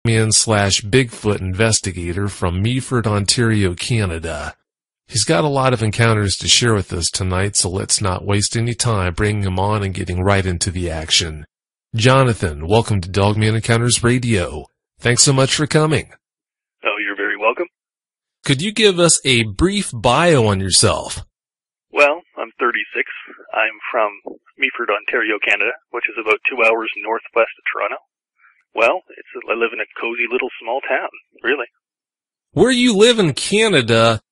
Bigfoot investigator from Meaford, Ontario, Canada. He's got a lot of encounters to share with us tonight, so let's not waste any time bringing him on and getting right into the action. Jonathan, welcome to Dogman Encounters Radio. Thanks so much for coming. Oh, you're very welcome. Could you give us a brief bio on yourself? Well, I'm 36. I'm from Meaford, Ontario, Canada, which is about 2 hours northwest of Toronto. Well, I live in a cozy little small town, really. Where you live in Canada,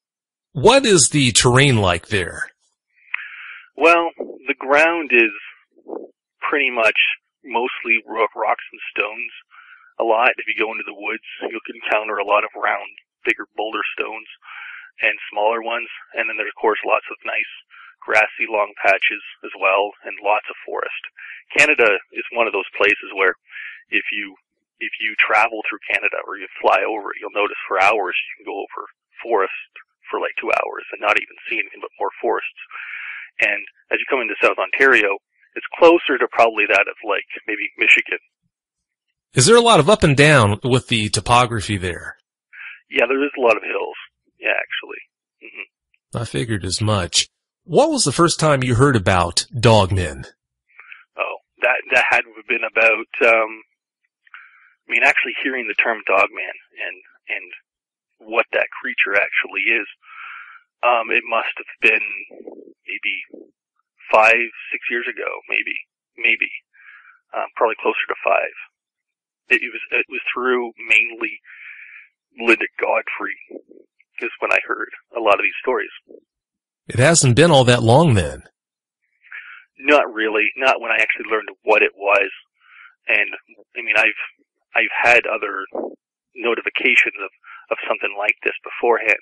what is the terrain like there? Well, the ground is pretty much mostly rocks and stones. A lot, if you go into the woods, you'll encounter a lot of round, bigger boulder stones and smaller ones. And then there's, of course, lots of nice grassy long patches as well, and lots of forest. Canada is one of those places where if you travel through Canada or you fly over it, you'll notice for hours you can go over forest for like 2 hours and not even see anything but more forests. And as you come into South Ontario, it's closer to probably that of like maybe Michigan. Is there a lot of up and down with the topography there? Yeah, there is a lot of hills. Yeah, actually. Mm-hmm. I figured as much. What was the first time you heard about dogmen? Oh, that had been about, actually hearing the term dogman and what that creature actually is, it must have been maybe 5-6 years ago, maybe, probably closer to 5. It was through mainly Linda Godfrey is when I heard a lot of these stories. It hasn't been all that long then. Not really. Not when I actually learned what it was. And I've had other notifications of something like this beforehand.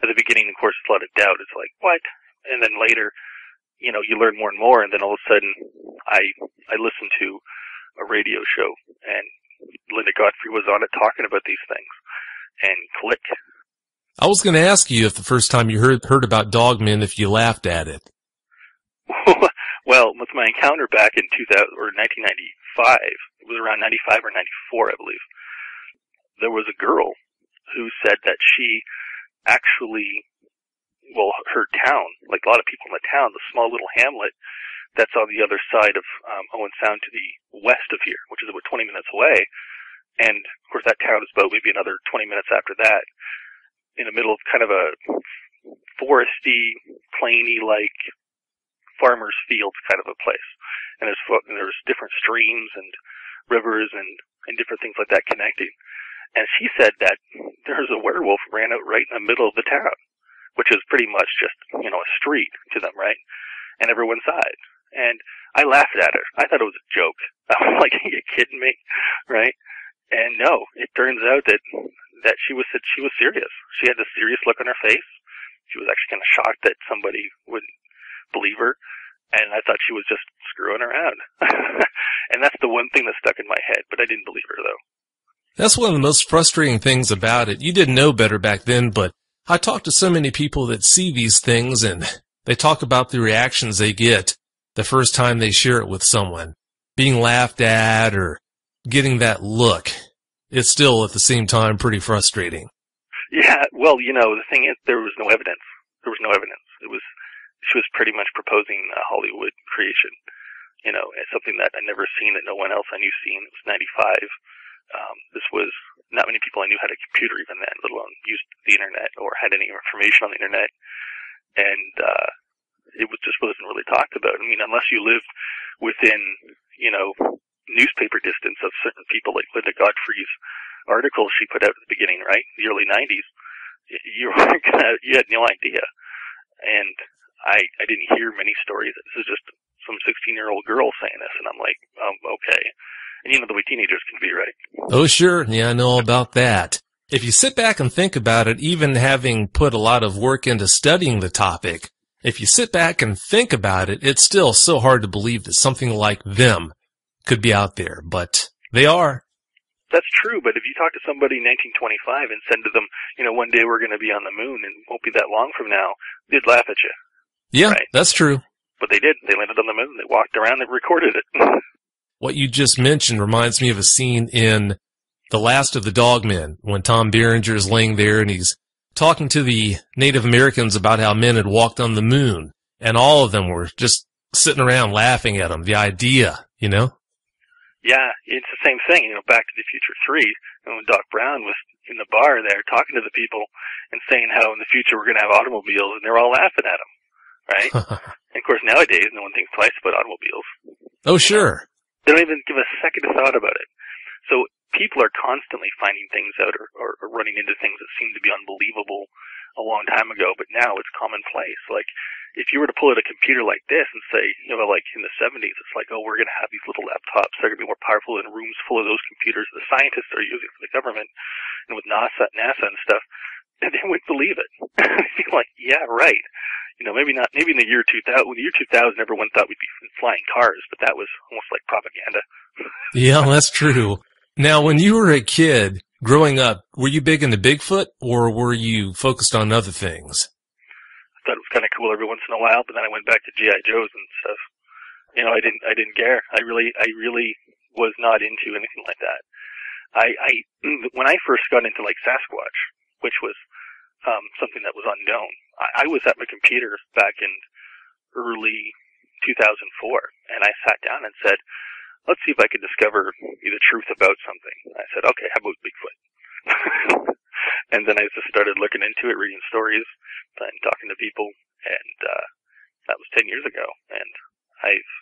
At the beginning, of course, it's a lot of doubt. It's like, what? And then later, you learn more and more, and then all of a sudden, I listened to a radio show, and Linda Godfrey was on it talking about these things. And click. I was going to ask you if the first time you heard about dogmen, if you laughed at it. Well, with my encounter back in 1995, it was around 95 or 94, I believe, there was a girl who said that she actually, her town, like a lot of people in the town, the small little hamlet that's on the other side of Owen Sound to the west of here, which is about 20 minutes away, and of course that town is about maybe another 20 minutes after that, in the middle of kind of a foresty, plainy, like farmer's field kind of a place. And there's different streams and rivers and different things like that connecting. And she said that there's a werewolf ran out right in the middle of the town, which is pretty much just, a street to them, right? And everyone saw it. And I laughed at her. I thought it was a joke. I was like, are you kidding me? Right? And no, it turns out that she was serious. She had this serious look on her face. She was actually kind of shocked that somebody would believe her. And I thought she was just screwing around. And that's the one thing that stuck in my head, but I didn't believe her, though. That's one of the most frustrating things about it. You didn't know better back then, but I talk to so many people that see these things, and they talk about the reactions they get the first time they share it with someone. Being laughed at or getting that look. It's still, at the same time, pretty frustrating. Yeah, well, the thing is, there was no evidence. She was pretty much proposing a Hollywood creation, as something that I'd never seen, that no one else I knew seen. It was 95. This was, not many people I knew had a computer even then, let alone used the internet or had any information on the internet. And, it just wasn't really talked about. Unless you lived within, newspaper distance of certain people like Linda Godfrey's articles she put out at the beginning, right? The early 90s. You had no idea. And I didn't hear many stories. This is just some 16-year-old girl saying this, and I'm like, okay. And the way teenagers can be, right? Oh, sure. Yeah, I know all about that. If you sit back and think about it, even having put a lot of work into studying the topic, if you sit back and think about it, it's still so hard to believe that something like them could be out there, but they are. That's true, but if you talk to somebody in 1925 and said to them, one day we're going to be on the moon and won't be that long from now, they'd laugh at you. Yeah, right? That's true. But they did. They landed on the moon. They walked around. They recorded it. What you just mentioned reminds me of a scene in The Last of the Dogmen, when Tom Berenger is laying there and he's talking to the Native Americans about how men had walked on the moon, and all of them were just sitting around laughing at him. The idea, you know? Yeah, it's the same thing. Back to the Future 3, when Doc Brown was in the bar there talking to the people and saying how in the future we're going to have automobiles, and they're all laughing at him, right? And of course, nowadays, no one thinks twice about automobiles. Oh, sure. They don't even give a second of thought about it. So people are constantly finding things out or running into things that seem to be unbelievable a long time ago, but now it's commonplace. Like, if you were to pull out a computer like this and say, like in the 70s, it's like, oh, we're going to have these little laptops. They're going to be more powerful than rooms full of those computers the scientists are using for the government and with NASA and stuff. And they wouldn't believe it. They'd be like, yeah, right. Maybe not, maybe in the year 2000, when the year 2000, everyone thought we'd be flying cars, but that was almost like propaganda. Yeah, that's true. Now, when you were a kid growing up, were you big into Bigfoot or were you focused on other things? I thought it was kind of cool every once in a while, but then I went back to G.I. Joes and stuff. I didn't care. I really was not into anything like that. When I first got into like Sasquatch, which was something that was unknown, I was at my computer back in early 2004, and I sat down and said, let's see if I can discover the truth about something. I said, okay, how about Bigfoot? And then I just started looking into it, reading stories, and talking to people, and that was 10 years ago. And I've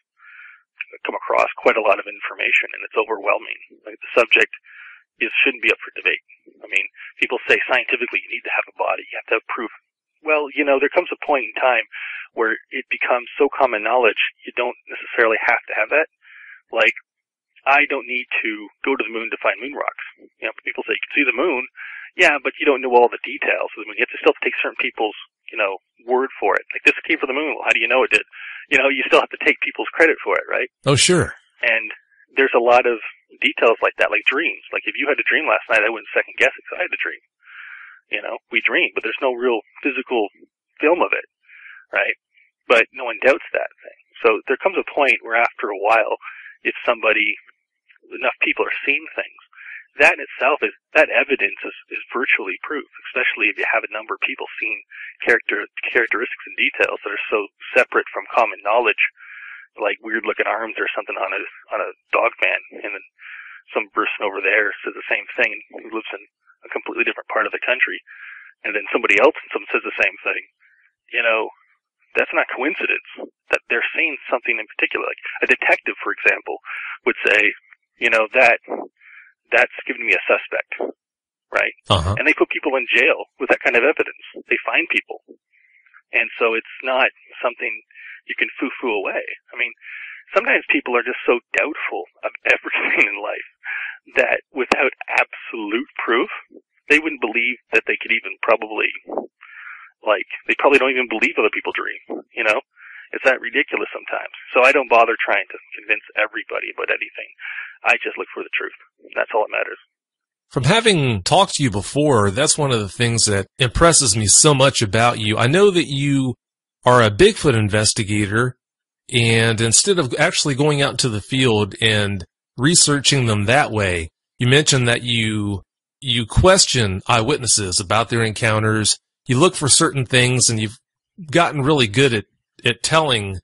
come across quite a lot of information, and it's overwhelming. Like, the subject shouldn't be up for debate. I mean, people say scientifically you need to have a body, you have to have proof. Well, there comes a point in time where it becomes so common knowledge, you don't necessarily have to have that. Like, I don't need to go to the moon to find moon rocks. People say you can see the moon. Yeah, but you don't know all the details of the moon. You have to still take certain people's, word for it. Like, this came from the moon. Well, how do you know it did? You still have to take people's credit for it, right? Oh, sure. And there's a lot of details like that, like dreams. Like, if you had a dream last night, I wouldn't second guess it because I had a dream. We dream, but there's no real physical film of it, right? But no one doubts that thing. So there comes a point where after a while, if enough people are seeing things, that in itself that evidence is virtually proof, especially if you have a number of people seeing characteristics and details that are so separate from common knowledge, like weird looking arms or something on a dog man, and then some person over there says the same thing who lives in a completely different part of the country, and then somebody else and someone says the same thing. That's not coincidence that they're seeing something in particular. Like a detective, for example, would say, that's giving me a suspect, right? Uh-huh. And they put people in jail with that kind of evidence. They find people. And so it's not something you can foo-foo away. I mean, sometimes people are just so doubtful of everything in life that without absolute proof, they wouldn't believe that they could even probably, they probably don't even believe other people dream, It's that ridiculous sometimes. So I don't bother trying to convince everybody about anything. I just look for the truth. That's all that matters. From having talked to you before, that's one of the things that impresses me so much about you. I know that you are a Bigfoot investigator, and instead of actually going out into the field and researching them that way, you mentioned that you question eyewitnesses about their encounters. You look for certain things, and you've gotten really good at telling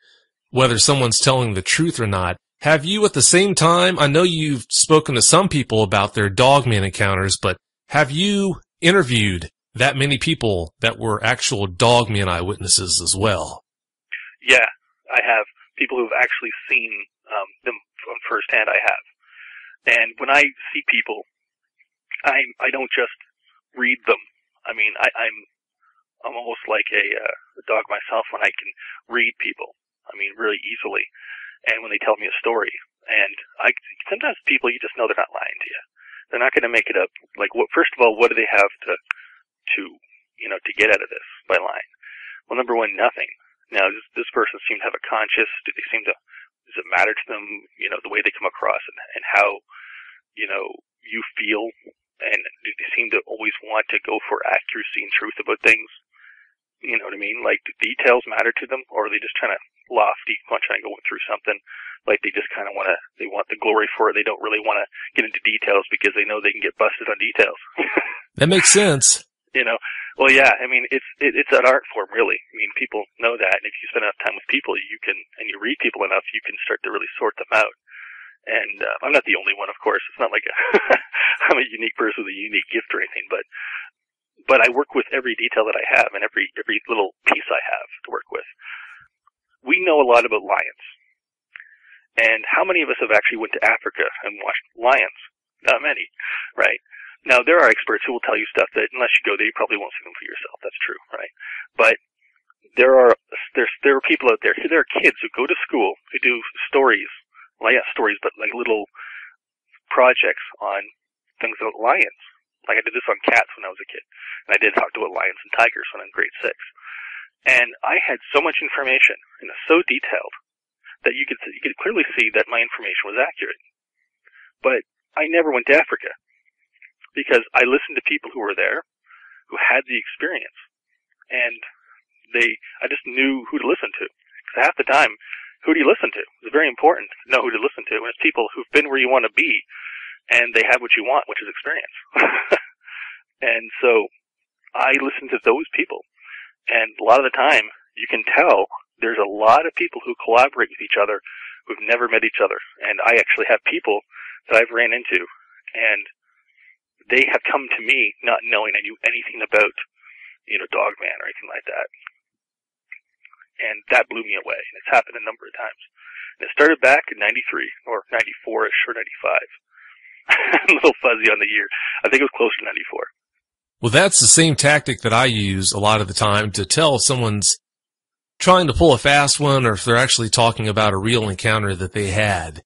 whether someone's telling the truth or not. Have you at the same time, I know you've spoken to some people about their dogman encounters, but have you interviewed that many people that were actual dogman eyewitnesses as well? Yeah, I have. People who've actually seen them from firsthand, I have. And when I see people, I don't just read them. I mean, I'm almost like a dog myself when I can read people. I mean, really easily. And when they tell me a story, and sometimes people, you just know they're not lying to you. They're not going to make it up. Like, first of all, what do they have to get out of this by lying? Well, number one, nothing. Now, does this person seem to have a conscience? Does it matter to them, the way they come across and how, you feel? And do they seem to always want to go for accuracy and truth about things? You know what I mean? Like, do details matter to them, or are they just trying to lofty, trying to go through something. Like they just kind of they want the glory for it. They don't really want to get into details because they know they can get busted on details. That makes sense. Well, yeah, I mean, it's an art form, really. I mean, people know that, and if you spend enough time with people, and you read people enough, you can start to really sort them out. And I'm not the only one, of course. It's not like I'm a unique person with a unique gift or anything, but I work with every detail that I have and every little piece I have to work with. We know a lot about lions. And how many of us have actually went to Africa and watched lions? Not many, right? Now, there are experts who will tell you stuff that unless you go there, you probably won't see them for yourself. That's true, right? But there are people out there, there are kids who go to school who do stories, well, yeah, stories, but like little projects on things about lions. Like I did this on cats when I was a kid. And I did talk about lions and tigers when I was in grade 6. And I had so much information, and it's so detailed, that you could clearly see that my information was accurate. But I never went to Africa because I listened to people who were there, who had the experience, and I just knew who to listen to. Because half the time, who do you listen to? It's very important to know who to listen to, and it's people who've been where you want to be, and they have what you want, which is experience. And so I listened to those people, and a lot of the time, you can tell there's a lot of people who collaborate with each other who've never met each other. And I actually have people that I've ran into, and they have come to me not knowing I knew anything about, Dogman or anything like that. And that blew me away. And it's happened a number of times. And it started back in 93, or 94-ish, or 95. I'm a little fuzzy on the year. I think it was closer to 94. Well, that's the same tactic that I use a lot of the time to tell if someone's trying to pull a fast one or if they're actually talking about a real encounter that they had.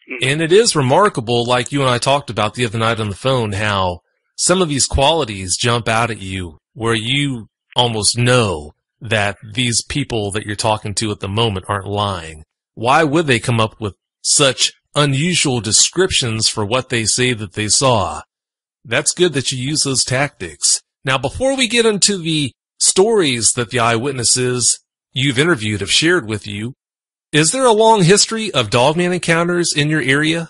Mm-hmm. And it is remarkable, like you and I talked about the other night on the phone, how some of these qualities jump out at you where you almost know that these people that you're talking to at the moment aren't lying. Why would they come up with such unusual descriptions for what they say that they saw? That's good that you use those tactics. Now, before we get into the stories that the eyewitnesses you've interviewed have shared with you, is there a long history of dogman encounters in your area?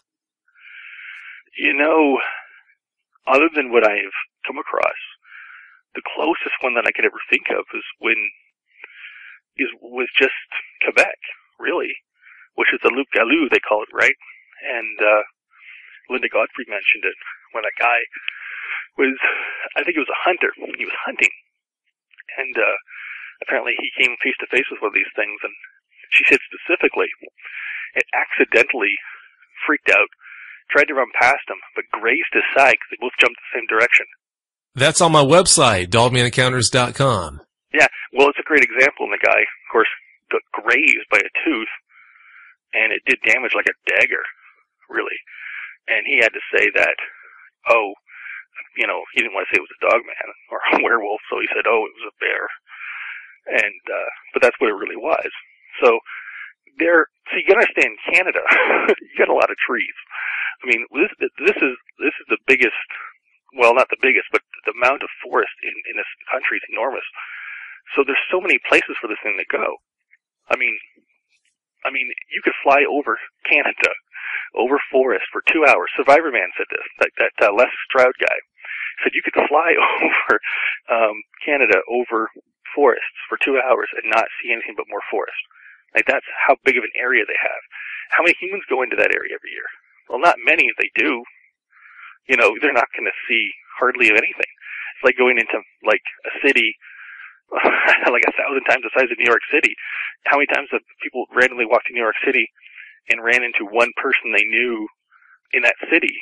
Other than what I've come across, the closest one that I could ever think of was just Quebec, really, which is the loup galou, they call it, right? And Linda Godfrey mentioned it when a guy I think he was a hunter. He was hunting, and apparently he came face to face with one of these things, and she said specifically, it accidentally freaked out, tried to run past him, but grazed his side because they both jumped the same direction. That's on my website, dogmanencounters.com. Yeah, well, it's a great example. And the guy, of course, got grazed by a tooth, and it did damage like a dagger, really. And he had to say that, he didn't want to say it was a dogman or a werewolf, so he said, it was a bear. And but that's what it really was. So you gotta understand, Canada, you got a lot of trees. I mean, this is the biggest, well, not the biggest, but the amount of forest in this country is enormous. So there's so many places for this thing to go. I mean, you could fly over Canada, over forest for 2 hours. Survivor Man said this, like that Les Stroud guy said you could fly over Canada over forests for 2 hours and not see anything but more forest. Like, that's how big of an area they have. How many humans go into that area every year? Well, not many. If they do, they're not going to see hardly of anything. It's like going into, like, a city like 1,000 times the size of New York City. How many times have people randomly walked to New York City and ran into one person they knew in that city,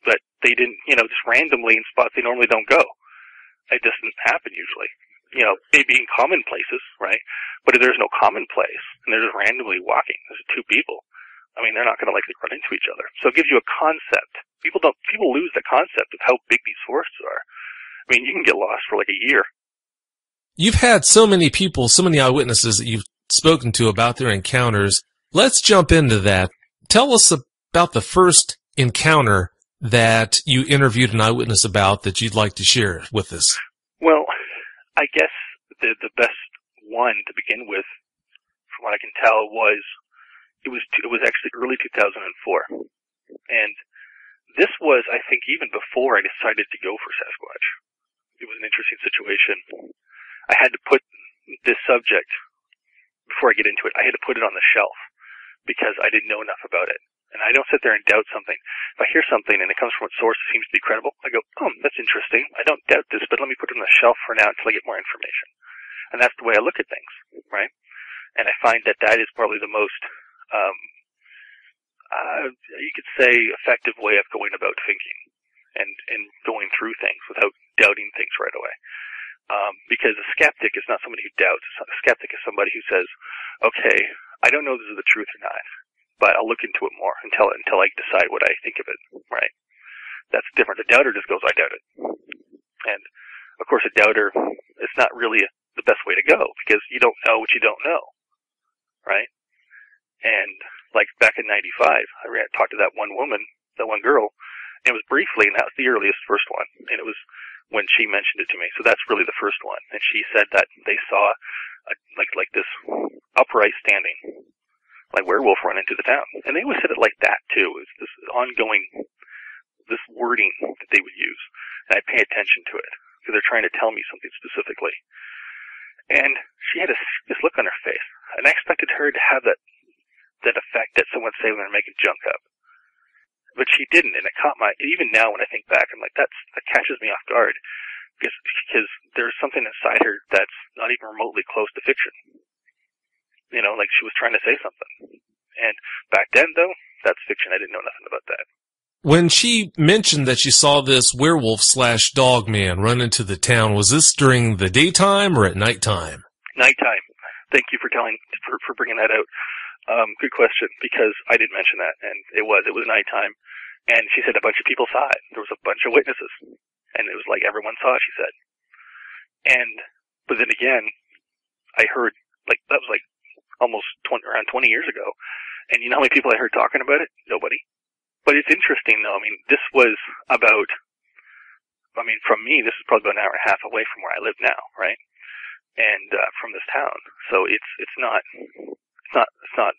but they didn't, just randomly in spots they normally don't go? It doesn't happen usually. Maybe in common places, right? But if there's no common place and they're just randomly walking, there's two people, they're not going to likely run into each other. So it gives you a concept. People lose the concept of how big these forests are. You can get lost for like a year. You've had so many people, so many eyewitnesses that you've spoken to about their encounters. Let's jump into that. Tell us about the first encounter that you interviewed an eyewitness about that you'd like to share with us. Well, I guess the best one to begin with from what I can tell, it was actually early 2004, and this was, I think, even before I decided to go for Sasquatch. It was an interesting situation. I had to put this subject, before I get into it, I had to put it on the shelf because I didn't know enough about it. And I don't sit there and doubt something. If I hear something and it comes from a source that seems to be credible, I go, oh, that's interesting. I don't doubt this, but let me put it on the shelf for now until I get more information. And that's the way I look at things, right? And I find that that is probably the most, you could say, effective way of going about thinking and going through things without doubting things right away. Because a skeptic is not somebody who doubts. A skeptic is somebody who says, okay, I don't know if this is the truth or not, but I'll look into it more until I decide what I think of it, right? That's different. The doubter just goes, I doubt it. And, of course, a doubter is not really the best way to go because you don't know what you don't know, right? And, like, back in 95, I talked to that one woman, that one girl, and it was briefly, and that was the earliest first one, and it was when she mentioned it to me. So that's really the first one. And she said that they saw like this upright standing, like werewolf run into the town. And they always said it like that too. It's this ongoing, this wording that they would use. And I pay attention to it because they're trying to tell me something specifically. And she had this look on her face. And I expected her to have that effect that someone say when they're making junk up. But she didn't, and it caught even now when I think back, I'm like, that catches me off guard, because there's something inside her that's not even remotely close to fiction. You know, like she was trying to say something. And back then, though, that's fiction. I didn't know nothing about that. When she mentioned that she saw this werewolf/dog man run into the town, was this during the daytime or at nighttime? Nighttime. Thank you for bringing that out. Good question, because I didn't mention that, and it was nighttime. And she said a bunch of people saw it. There was a bunch of witnesses. And it was like everyone saw it, she said. But then again, I heard, like, that was like almost around 20 years ago. And you know how many people I heard talking about it? Nobody. But it's interesting, though. I mean, this was from me, this is probably about an hour and a half away from where I live now, right? And, from this town. So it's not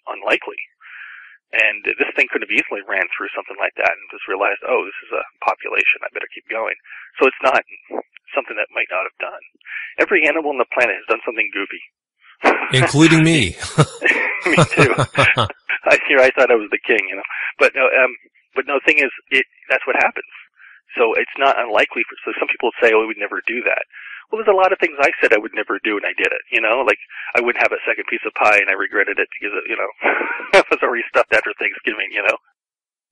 unlikely. And this thing could have easily ran through something like that and just realized, oh, this is a population, I better keep going. So it's not something that might not have done. Every animal on the planet has done something goofy. Including me. Me too. I thought I was the king, you know. But no, the thing is, that's what happens. So it's not unlikely so some people say, oh, we would never do that. Well, there's a lot of things I said I would never do, and I did it, you know? Like, I wouldn't have a second piece of pie, and I regretted it because, you know, I was already stuffed after Thanksgiving, you know?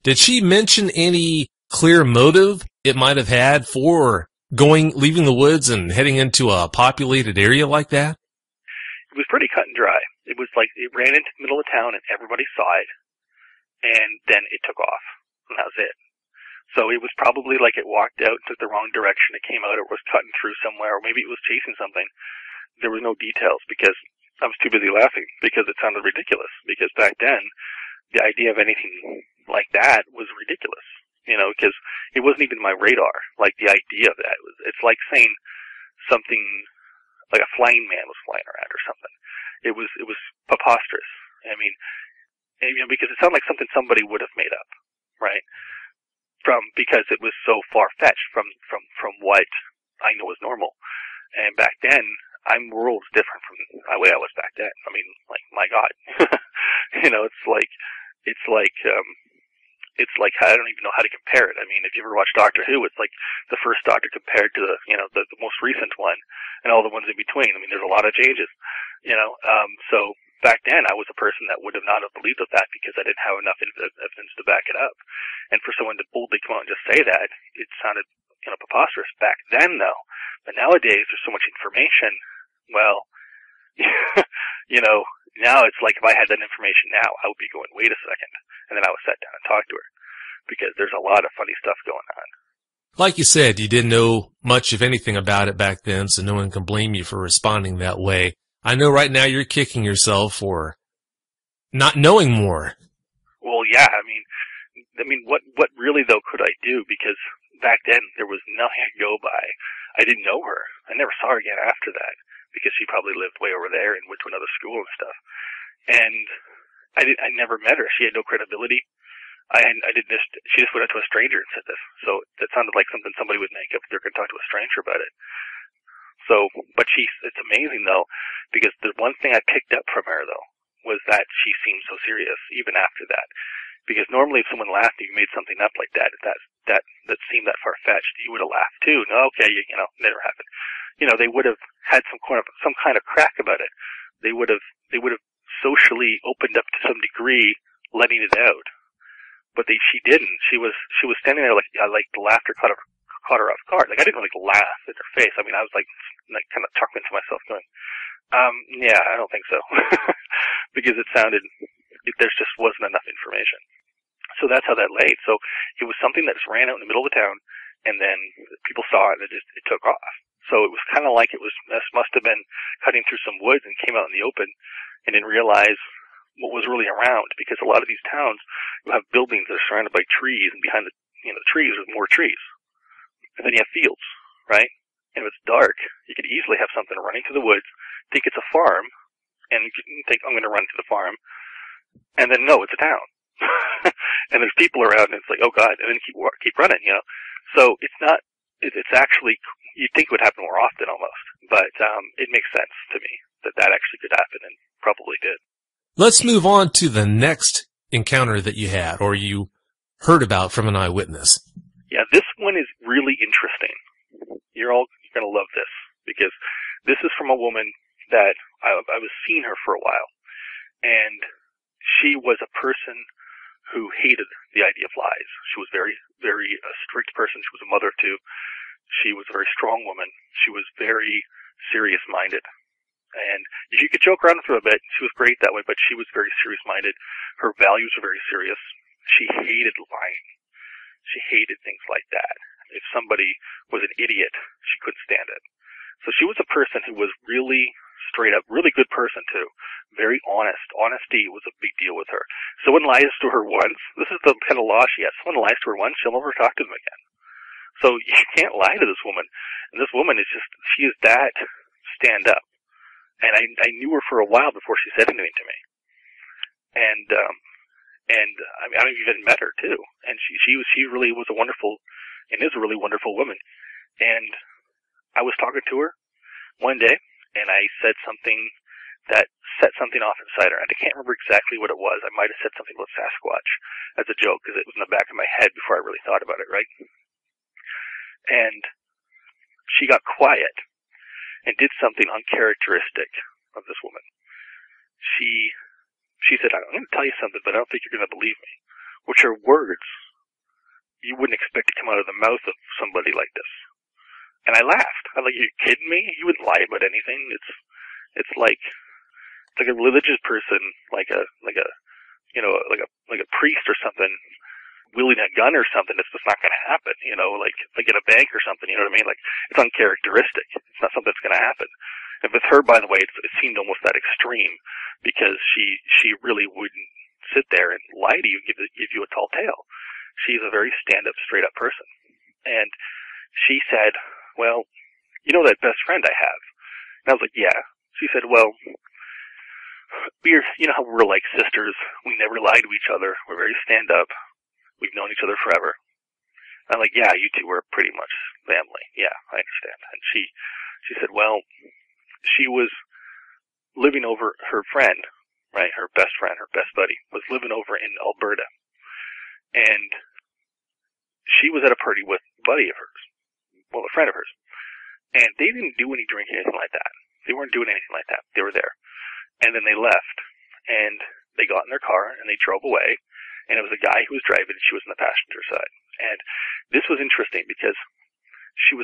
Did she mention any clear motive it might have had for leaving the woods and heading into a populated area like that? It was pretty cut and dry. It was like, it ran into the middle of town, and everybody saw it, and then it took off, and that was it. So it was probably like it walked out, took the wrong direction, it came out, it was cutting through somewhere, or maybe it was chasing something. There was no details because I was too busy laughing because it sounded ridiculous. Because back then, the idea of anything like that was ridiculous, you know, because it wasn't even my radar. Like the idea of that, it's like saying something like a flying man was flying around or something. It was preposterous. I mean, you know, because it sounded like something somebody would have made up, right? Because it was so far-fetched from what I know is normal. And back then, world's different from the way I was back then. I mean, like, my God. You know, it's like, I don't even know how to compare it. I mean, if you ever watch Doctor Who, it's like the first Doctor compared to the most recent one and all the ones in between. I mean, there's a lot of changes, you know. So back then I was a person that would have not have believed of that because I didn't have enough evidence to back it up. And for someone to boldly come out and just say that, it sounded, you know, preposterous back then though. But nowadays there's so much information. Well, you know, now it's like if I had that information now, I would be going, wait a second. And then I would sit down and talk to her because there's a lot of funny stuff going on. Like you said, you didn't know much of anything about it back then, so no one can blame you for responding that way. I know right now you're kicking yourself for not knowing more. Well, yeah, I mean, what really though could I do? Because back then there was nothing I could go by. I didn't know her. I never saw her again after that because she probably lived way over there and went to another school and stuff. And I never met her. She had no credibility. She just went up to a stranger and said this. So that sounded like something somebody would make up if they're going to talk to a stranger about it. So, but it's amazing though, because the one thing I picked up from her though, was that she seemed so serious even after that. Because normally if someone laughed and you made something up like that seemed that far-fetched, you would have laughed too. No, okay, never happened. They would have had some kind of crack about it. They would have socially opened up to some degree, letting it out. But she didn't. She was standing there like the laughter caught her off guard. Like I didn't really laugh at her face. I mean, I was like kind of chuckling to myself, going, yeah, I don't think so, because there just wasn't enough information. So that's how that laid. So it was something that just ran out in the middle of the town, and then people saw it, and it took off. So it was kind of like must have been cutting through some woods and came out in the open, and didn't realize what was really around, because a lot of these towns, you have buildings that are surrounded by trees, and behind the trees there's more trees. And then you have fields, right? And if it's dark, you could easily have something running through the woods, think it's a farm, and you think, I'm going to run to the farm, and then no, it's a town. And there's people around, and it's like, oh God, and then keep running, So it's actually, you'd think it would happen more often almost, but it makes sense to me that actually could happen, and probably did. Let's move on to the next encounter that you had, or you heard about from an eyewitness. Yeah, this one is really interesting. You're going to love this, because this is from a woman that I was seeing her for a while, and she was a person who hated the idea of lies. She was very, very strict person. She was a mother of two. She was a very strong woman. She was very serious-minded. And you could joke around with her a bit. She was great that way, but she was very serious-minded. Her values were very serious. She hated lying. She hated things like that. If somebody was an idiot, she couldn't stand it. So she was a person who was really straight up, really good person too. Very honest. Honesty was a big deal with her. Someone lies to her once. This is the kind of law she has. Someone lies to her once, she'll never talk to them again. So you can't lie to this woman. And this woman she is that stand up. And I knew her for a while before she said anything to me. And I mean, I've even met her too. And she really was a wonderful, and is a really wonderful woman. And I was talking to her one day, and I said something that set something off inside her. And I can't remember exactly what it was. I might have said something about Sasquatch as a joke, because it was in the back of my head before I really thought about it, right? And she got quiet and did something uncharacteristic of this woman. She said, I'm going to tell you something, but I don't think you're going to believe me. Which are words you wouldn't expect to come out of the mouth of somebody like this. And I laughed. I'm like, are you kidding me? You wouldn't lie about anything. It's like a religious person, like a priest or something, wielding a gun or something. It's just not going to happen, like in a bank or something, you know what I mean? Like, it's uncharacteristic. It's not something that's going to happen. And with her, by the way, it seemed almost that extreme, because she really wouldn't sit there and lie to you, give you a tall tale. She's a very stand-up, straight-up person. And she said, well, you know that best friend I have? And I was like, yeah. She said, well, you know how we're like sisters. We never lie to each other. We're very stand-up. We've known each other forever. I'm like, yeah, you two were pretty much family. Yeah, I understand. And she said, well, she was living over her friend, right? Her best friend, her best buddy, was living over in Alberta. And she was at a party with a buddy of hers, well, a friend of hers. And they didn't do any drinking, anything like that. They weren't doing anything like that. They were there. And then they left. And they got in their car and they drove away. And it was a guy who was driving and she was on the passenger side. And this was interesting because they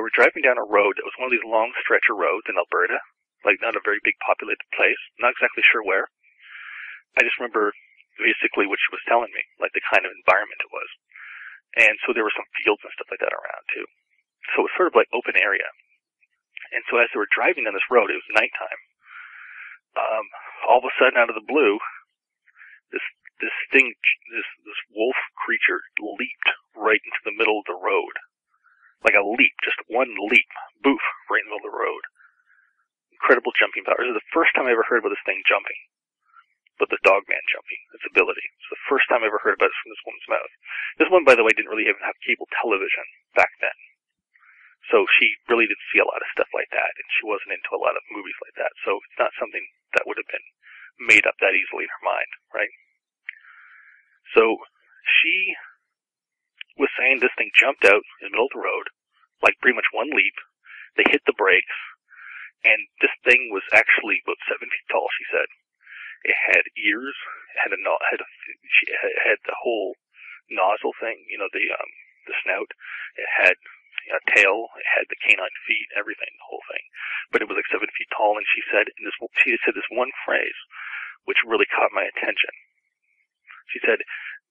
were driving down a road that was one of these long stretch of roads in Alberta, like not a very big populated place. Not exactly sure where. I just remember basically what she was telling me, like the kind of environment it was. And so there were some fields and stuff like that around too. So it was sort of like open area. And so as they were driving down this road, it was nighttime. All of a sudden, out of the blue, this wolf creature leaped right into the middle of the road. Like a leap, just one leap, boof, right in the middle of the road. Incredible jumping power. This is the first time I ever heard about this thing jumping. about the dog man jumping, its ability. It's the first time I ever heard about it from this woman's mouth. This one, by the way, didn't really even have cable television back then. So she really didn't see a lot of stuff like that, and she wasn't into a lot of movies like that. So it's not something that would have been made up that easily in her mind, right? So she was saying this thing jumped out in the middle of the road, like pretty much one leap. They hit the brakes, and this thing was actually about 7 feet tall, she said. It had ears, it had the whole nozzle thing, the snout. It had a tail, it had the canine feet, everything, the whole thing. But it was like 7 feet tall, and she said this one phrase, which really caught my attention. She said,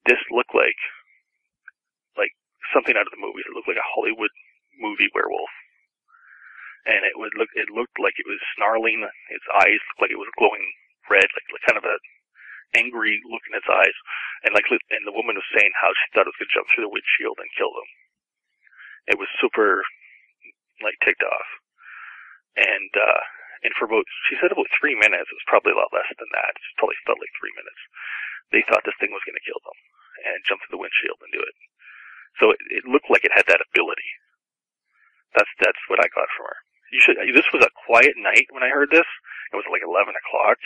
"This looked like something out of the movies. It looked like a Hollywood movie werewolf." And it looked like it was snarling. Its eyes looked like it was glowing red, like kind of a angry look in its eyes. And the woman was saying how she thought it was going to jump through the windshield and kill them. It was super, ticked off. And for she said about 3 minutes. It was probably a lot less than that. It probably felt like 3 minutes. They thought this thing was going to kill them and jump through the windshield and do it. So it looked like it had that ability. That's what I got from her. This was a quiet night when I heard this. It was like 11 o'clock.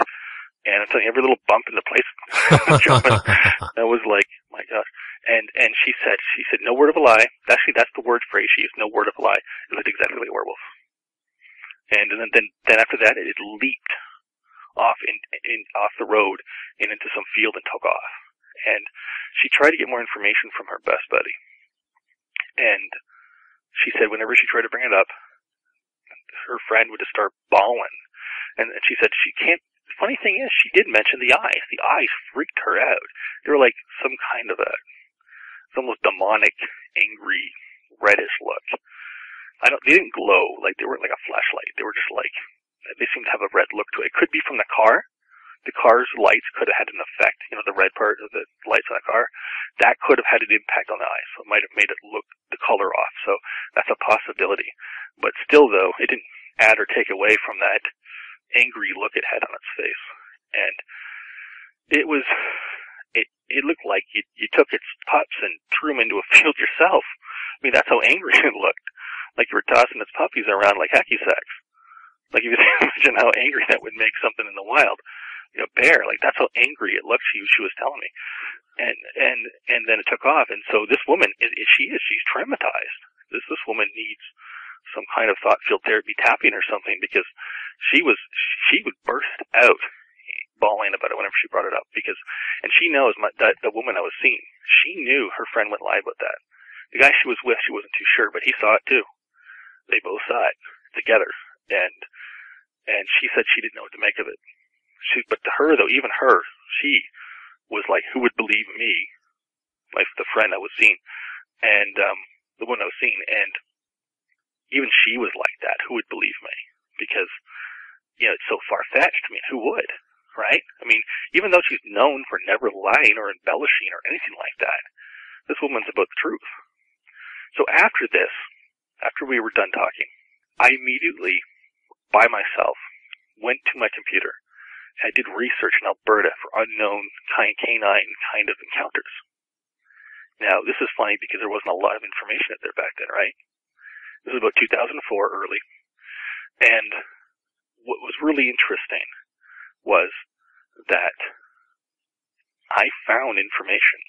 And I'm telling you, every little bump in the place was jumping. I was like, my gosh. And she said, no word of a lie. Actually, that's the word phrase she used, no word of a lie. It looked exactly like a werewolf. And then after that, it leaped off off the road and into some field and took off. And she tried to get more information from her best buddy. And she said whenever she tried to bring it up, her friend would just start bawling. And she said she can't. The funny thing is, she did mention the eyes. The eyes freaked her out. They were like some kind of it's almost demonic, angry, reddish look. They didn't glow, like they weren't like a flashlight. They were just like, they seemed to have a red look to it. It could be from the car. The car's lights could have had an effect. The red part of the lights on the car, that could have had an impact on the eyes. So it might have made it look the color off. So that's a possibility. But still, though, it didn't add or take away from that angry look it had on its face. And it looked like you took its pups and threw them into a field yourself. I mean, that's how angry it looked. Like you were tossing its puppies around like hacky sacks. Like you could imagine how angry that would make something in the wild. Bear, like that's how angry it looked. She was telling me. And then it took off. And so this woman, she's traumatized. This woman needs some kind of thought-field therapy tapping or something, because she would burst out bawling about it whenever she brought it up, and she knows that the woman I was seeing, she knew her friend went live with that. The guy she was with, she wasn't too sure, but he saw it too. They both saw it together, and she said she didn't know what to make of it. But to her though, even her, she was like, who would believe me? Like the friend I was seeing, and the one I was seeing, and even she was like that. Who would believe me? Because, it's so far-fetched. I mean, who would, right? I mean, even though she's known for never lying or embellishing or anything like that, this woman's about the truth. So after this, after we were done talking, I immediately, by myself, went to my computer and I did research in Alberta for unknown canine kind of encounters. Now, this is funny because there wasn't a lot of information out there back then, right? This was about 2004 early. And what was really interesting was that I found information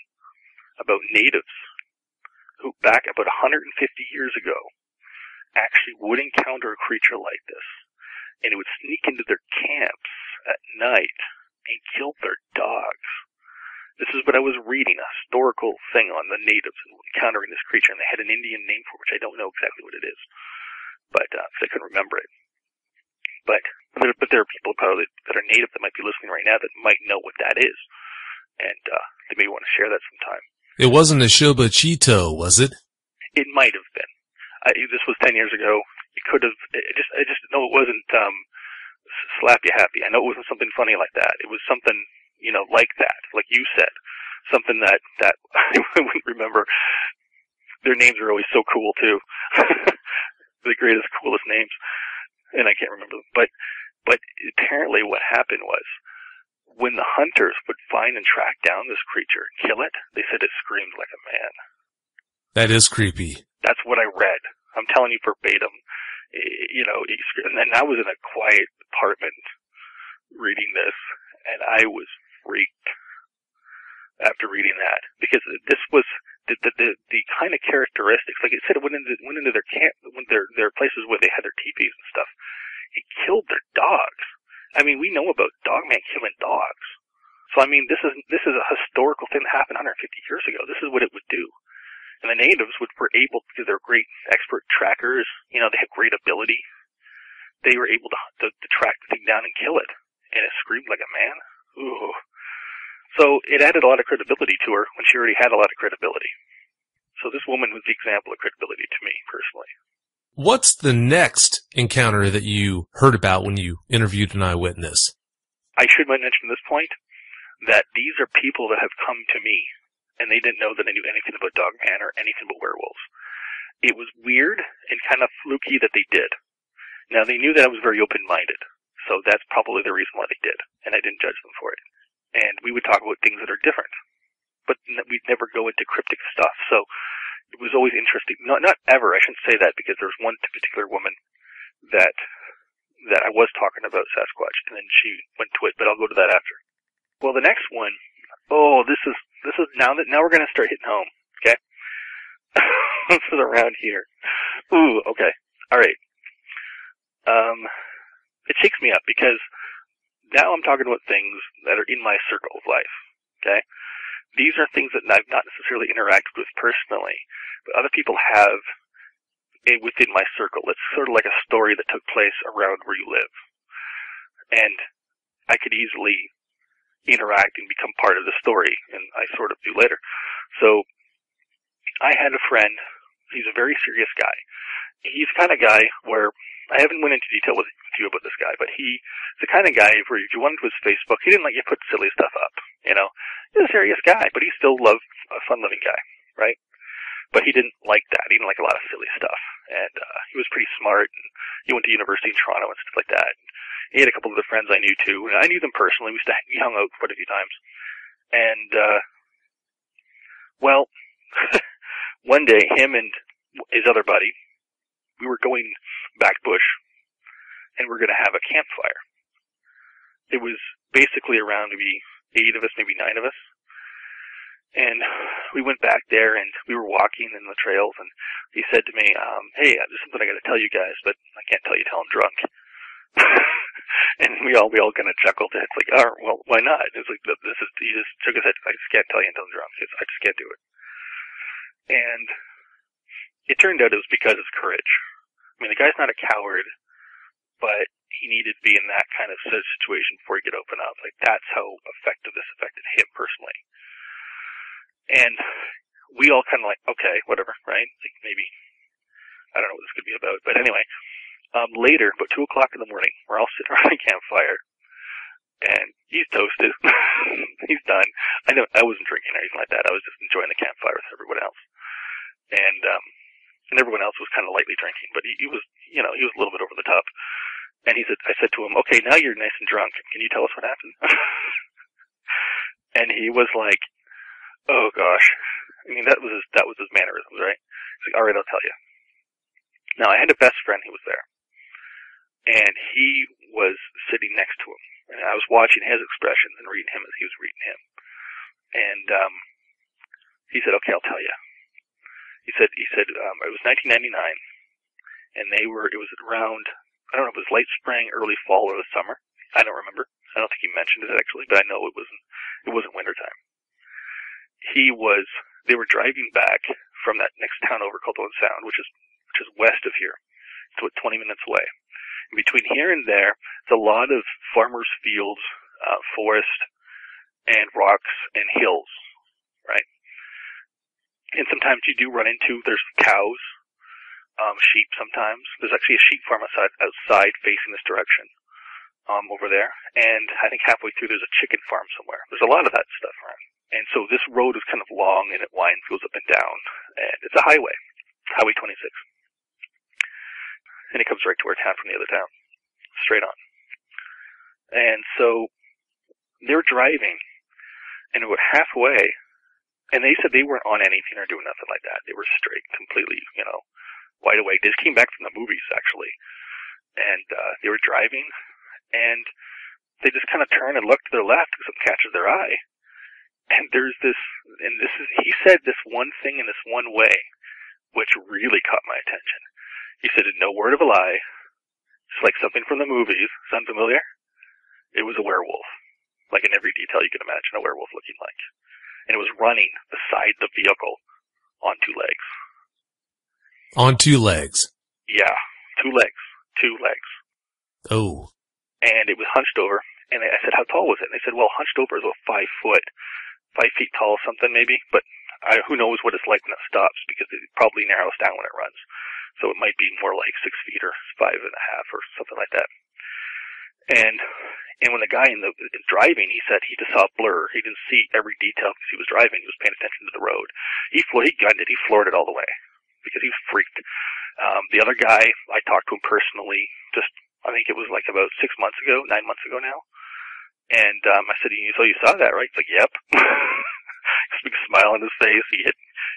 about natives who back about 150 years ago actually would encounter a creature like this. And it would sneak into their camps at night and kill their dogs. This is what I was reading, a historical thing on the natives encountering this creature, and they had an Indian name for it, which I don't know exactly what it is, but I couldn't remember it. But there are people probably that are native that might be listening right now that might know what that is, and they may want to share that sometime. It wasn't a Shobachito, was it? It might have been. This was 10 years ago. It could have. I just know it wasn't slap you happy. I know it wasn't something funny like that. It was something, like that, like you said, something that I wouldn't remember. Their names are always so cool too. The greatest, coolest names, and I can't remember them. But apparently what happened was when the hunters would find and track down this creature and kill it, they said it screamed like a man. That is creepy. That's what I read. I'm telling you verbatim. And then I was in a quiet apartment reading this, and I was freaked after reading that, because this was the kind of characteristics. Like it said, it went into their camp, their places where they had their teepees and stuff. It killed their dogs. I mean, we know about Dogman killing dogs. So I mean, this is a historical thing that happened 150 years ago. This is what it would do. And the natives were able, because they're great expert trackers, they have great ability. They were able to track the thing down and kill it. And it screamed like a man. Ooh. So it added a lot of credibility to her when she already had a lot of credibility. So this woman was the example of credibility to me, personally. What's the next encounter that you heard about when you interviewed an eyewitness? I should mention at this point that these are people that have come to me, and they didn't know that I knew anything about Dogman or anything about werewolves. It was weird and kind of fluky that they did. Now, they knew that I was very open-minded, so that's probably the reason why they did, and I didn't judge them for it. And we would talk about things that are different, but we'd never go into cryptic stuff, so it was always interesting. Not ever, I shouldn't say that, because there was one particular woman that I was talking about Sasquatch, and then she went to it, but I'll go to that after. Well, the next one, this is now we're going to start hitting home, okay? This is around here. Ooh, okay. All right. It shakes me up, because now I'm talking about things that are in my circle of life, okay? These are things that I've not necessarily interacted with personally, but other people have within my circle. It's sort of like a story that took place around where you live. And I could easily interact and become part of the story, and I sort of do later. So I had a friend. He's a very serious guy. He's the kind of guy where I haven't went into detail with you about this guy, but he's the kind of guy where if you went to his Facebook, he didn't let you put silly stuff up. He's a serious guy, but he still loved a fun-loving guy, right? But he didn't like that. He didn't like a lot of silly stuff, and he was pretty smart. And he went to university in Toronto and stuff like that. And he had a couple of other friends I knew too, and I knew them personally. We hung out quite a few times, and one day, him and his other buddy, we were going back bush, and we're going to have a campfire. It was basically around maybe 8 of us, maybe 9 of us. And we went back there, and we were walking in the trails, and he said to me, hey, there's something I got to tell you guys, but I can't tell you till I'm drunk. And we all kind of chuckled. It's like, oh, well, why not? It's like, he just shook his head. I just can't tell you until I'm drunk. I just can't do it. And it turned out it was because of courage. I mean, the guy's not a coward, but he needed to be in that kind of situation before he could open up. Like, that's how effective this affected him personally. And we all kind of like, okay, whatever, right? Like, maybe, I don't know what this could be about. But anyway, later, about 2 o'clock in the morning, we're all sitting around a campfire, and he's toasted. He's done. I wasn't drinking or anything like that. I was just enjoying the campfire with everyone else. And everyone else was kind of lightly drinking, but he was, he was a little bit over the top. And I said to him, okay, now you're nice and drunk. Can you tell us what happened? And he was like, oh gosh. I mean, that was his mannerisms, right? He's like, all right, I'll tell you. Now, I had a best friend who was there, and he was sitting next to him, and I was watching his expressions and reading him as he was reading him. And he said, okay, I'll tell you. He said, it was 1999, and it was around, I don't know if it was late spring, early fall, or the summer. I don't remember. I don't think he mentioned it actually, but I know it wasn't wintertime. They were driving back from that next town over called Owen Sound, which is west of here. It's about 20 minutes away. And between here and there, it's a lot of farmers' fields, forest, and rocks and hills, right? And sometimes you do run into, there's cows, sheep sometimes. There's actually a sheep farm outside facing this direction, over there. And I think halfway through there's a chicken farm somewhere. There's a lot of that stuff around. And so this road is kind of long, and it winds, goes up and down. And it's a highway, Highway 26. And it comes right to our town from the other town, straight on. And so they were driving, and about halfway, and they said they weren't on anything or doing nothing like that. They were straight, completely, wide awake. They just came back from the movies, actually. And they were driving, and they just kind of turn and look to their left because something catches their eye. And he said this one thing in this one way, which really caught my attention. He said, no word of a lie, it's like something from the movies. Sound familiar? It was a werewolf. Like in every detail you can imagine a werewolf looking like. And it was running beside the vehicle on two legs. On two legs? Yeah, two legs. Two legs. Oh. And it was hunched over. And I said, how tall was it? And they said, well, hunched over is about 5 foot. 5 feet tall, something maybe. But who knows what it's like when it stops, because it probably narrows down when it runs. So it might be more like 6 feet or 5.5 or something like that. And when the guy in driving, he said he just saw a blur. He didn't see every detail because he was driving. He was paying attention to the road. He gunned it. He floored it all the way because he was freaked. The other guy, I talked to him personally I think it was like about 9 months ago now. And I said, so you saw that, right? He's like, yep. Big smile on his face.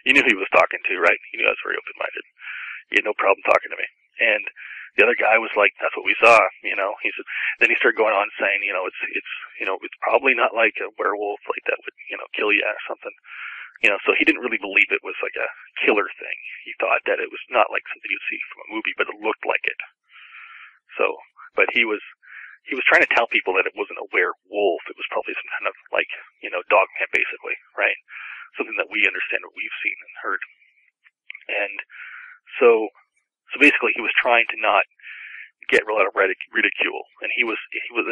He knew who he was talking to, right? He knew I was very open-minded. He had no problem talking to me. And the other guy was like, that's what we saw, He said, then he started going on saying, it's probably not like a werewolf like that would, kill you or something. So he didn't really believe it was like a killer thing. He thought that it was not like something you'd see from a movie, but it looked like it. So, but he was trying to tell people that it wasn't a werewolf. It was probably some kind of like, dogman basically, right? Something that we understand, what we've seen and heard. And so basically he was trying to not get a lot of ridicule. And it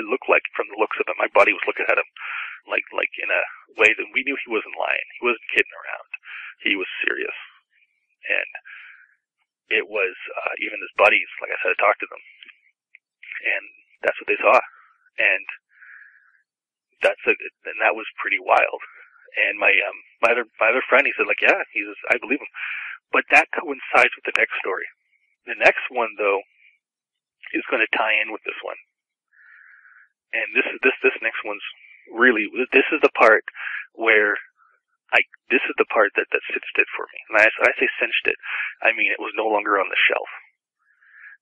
looked like, from the looks of it, my buddy was looking at him like in a way that we knew he wasn't lying. He wasn't kidding around. He was serious. And it was, even his buddies, like I said, I talked to them. And that's what they saw. And that was pretty wild. And my other friend, he said, like, yeah, I believe him. But that coincides with the next story. The next one, though, is going to tie in with this one. And this next one's really, this is the part where this is the part that cinched it for me. And I say cinched it, I mean it was no longer on the shelf.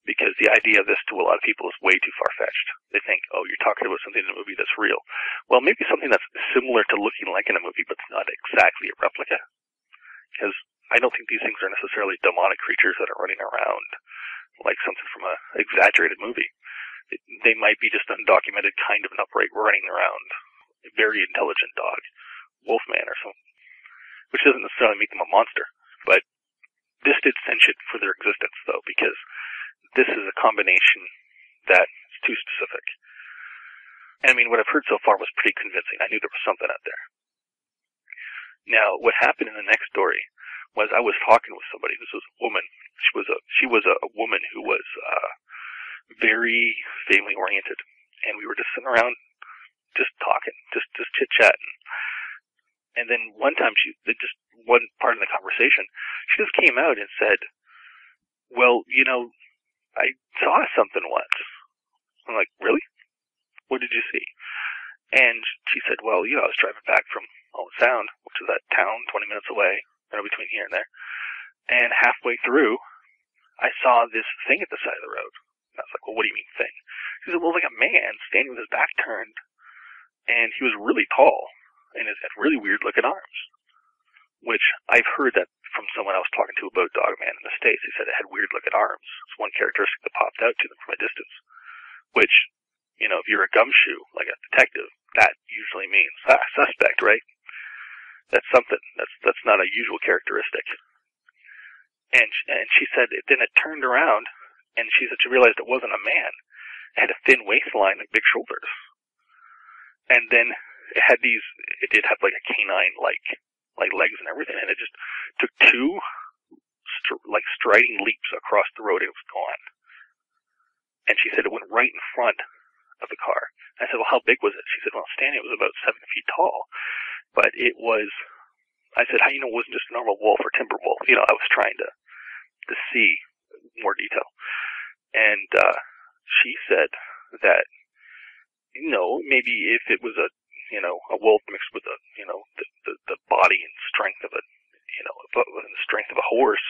Because the idea of this to a lot of people is way too far-fetched. They think, oh, you're talking about something in a movie that's real. Well, maybe something that's similar to looking like in a movie, but it's not exactly a replica. Because I don't think these things are necessarily demonic creatures that are running around like something from an exaggerated movie. They might be just undocumented kind of an upright running around, a very intelligent dog, wolfman or something, which doesn't necessarily make them a monster. But this did cinch it for their existence, though, because this is a combination that is too specific. And I mean, what I've heard so far was pretty convincing. I knew there was something out there. Now, what happened in the next story was I was talking with somebody. This was a woman. She was a woman who was very family oriented, and we were just sitting around, just talking, just chit chatting. And then one time, just one part of the conversation, she just came out and said, "Well, I saw something once." I'm like, "Really? What did you see?" And she said, "Well, I was driving back from Owen Sound, which is that town 20 minutes away, between here and there. And halfway through, I saw this thing at the side of the road." And I was like, "Well, what do you mean thing?" She said, "Well, like a man standing with his back turned, and he was really tall, and had really weird-looking arms." Which I've heard that from someone I was talking to about Dogman in the States. He said it had weird-looking arms. It's one characteristic that popped out to them from a distance. Which, if you're a gumshoe, like a detective, that usually means, suspect, right? That's something. That's not a usual characteristic. And she said, then it turned around, and she said she realized it wasn't a man. It had a thin waistline and big shoulders. And then it did have like a canine like legs and everything, and it just took two striding leaps across the road, and it was gone. And she said it went right in front of the car. I said, "Well, how big was it?" She said, "Well, standing, it was about 7 feet tall, but it was." I said, "How it wasn't just a normal wolf or timber wolf?" I was trying to see more detail, and she said that maybe if it was a a wolf mixed with the body and strength of the strength of a horse.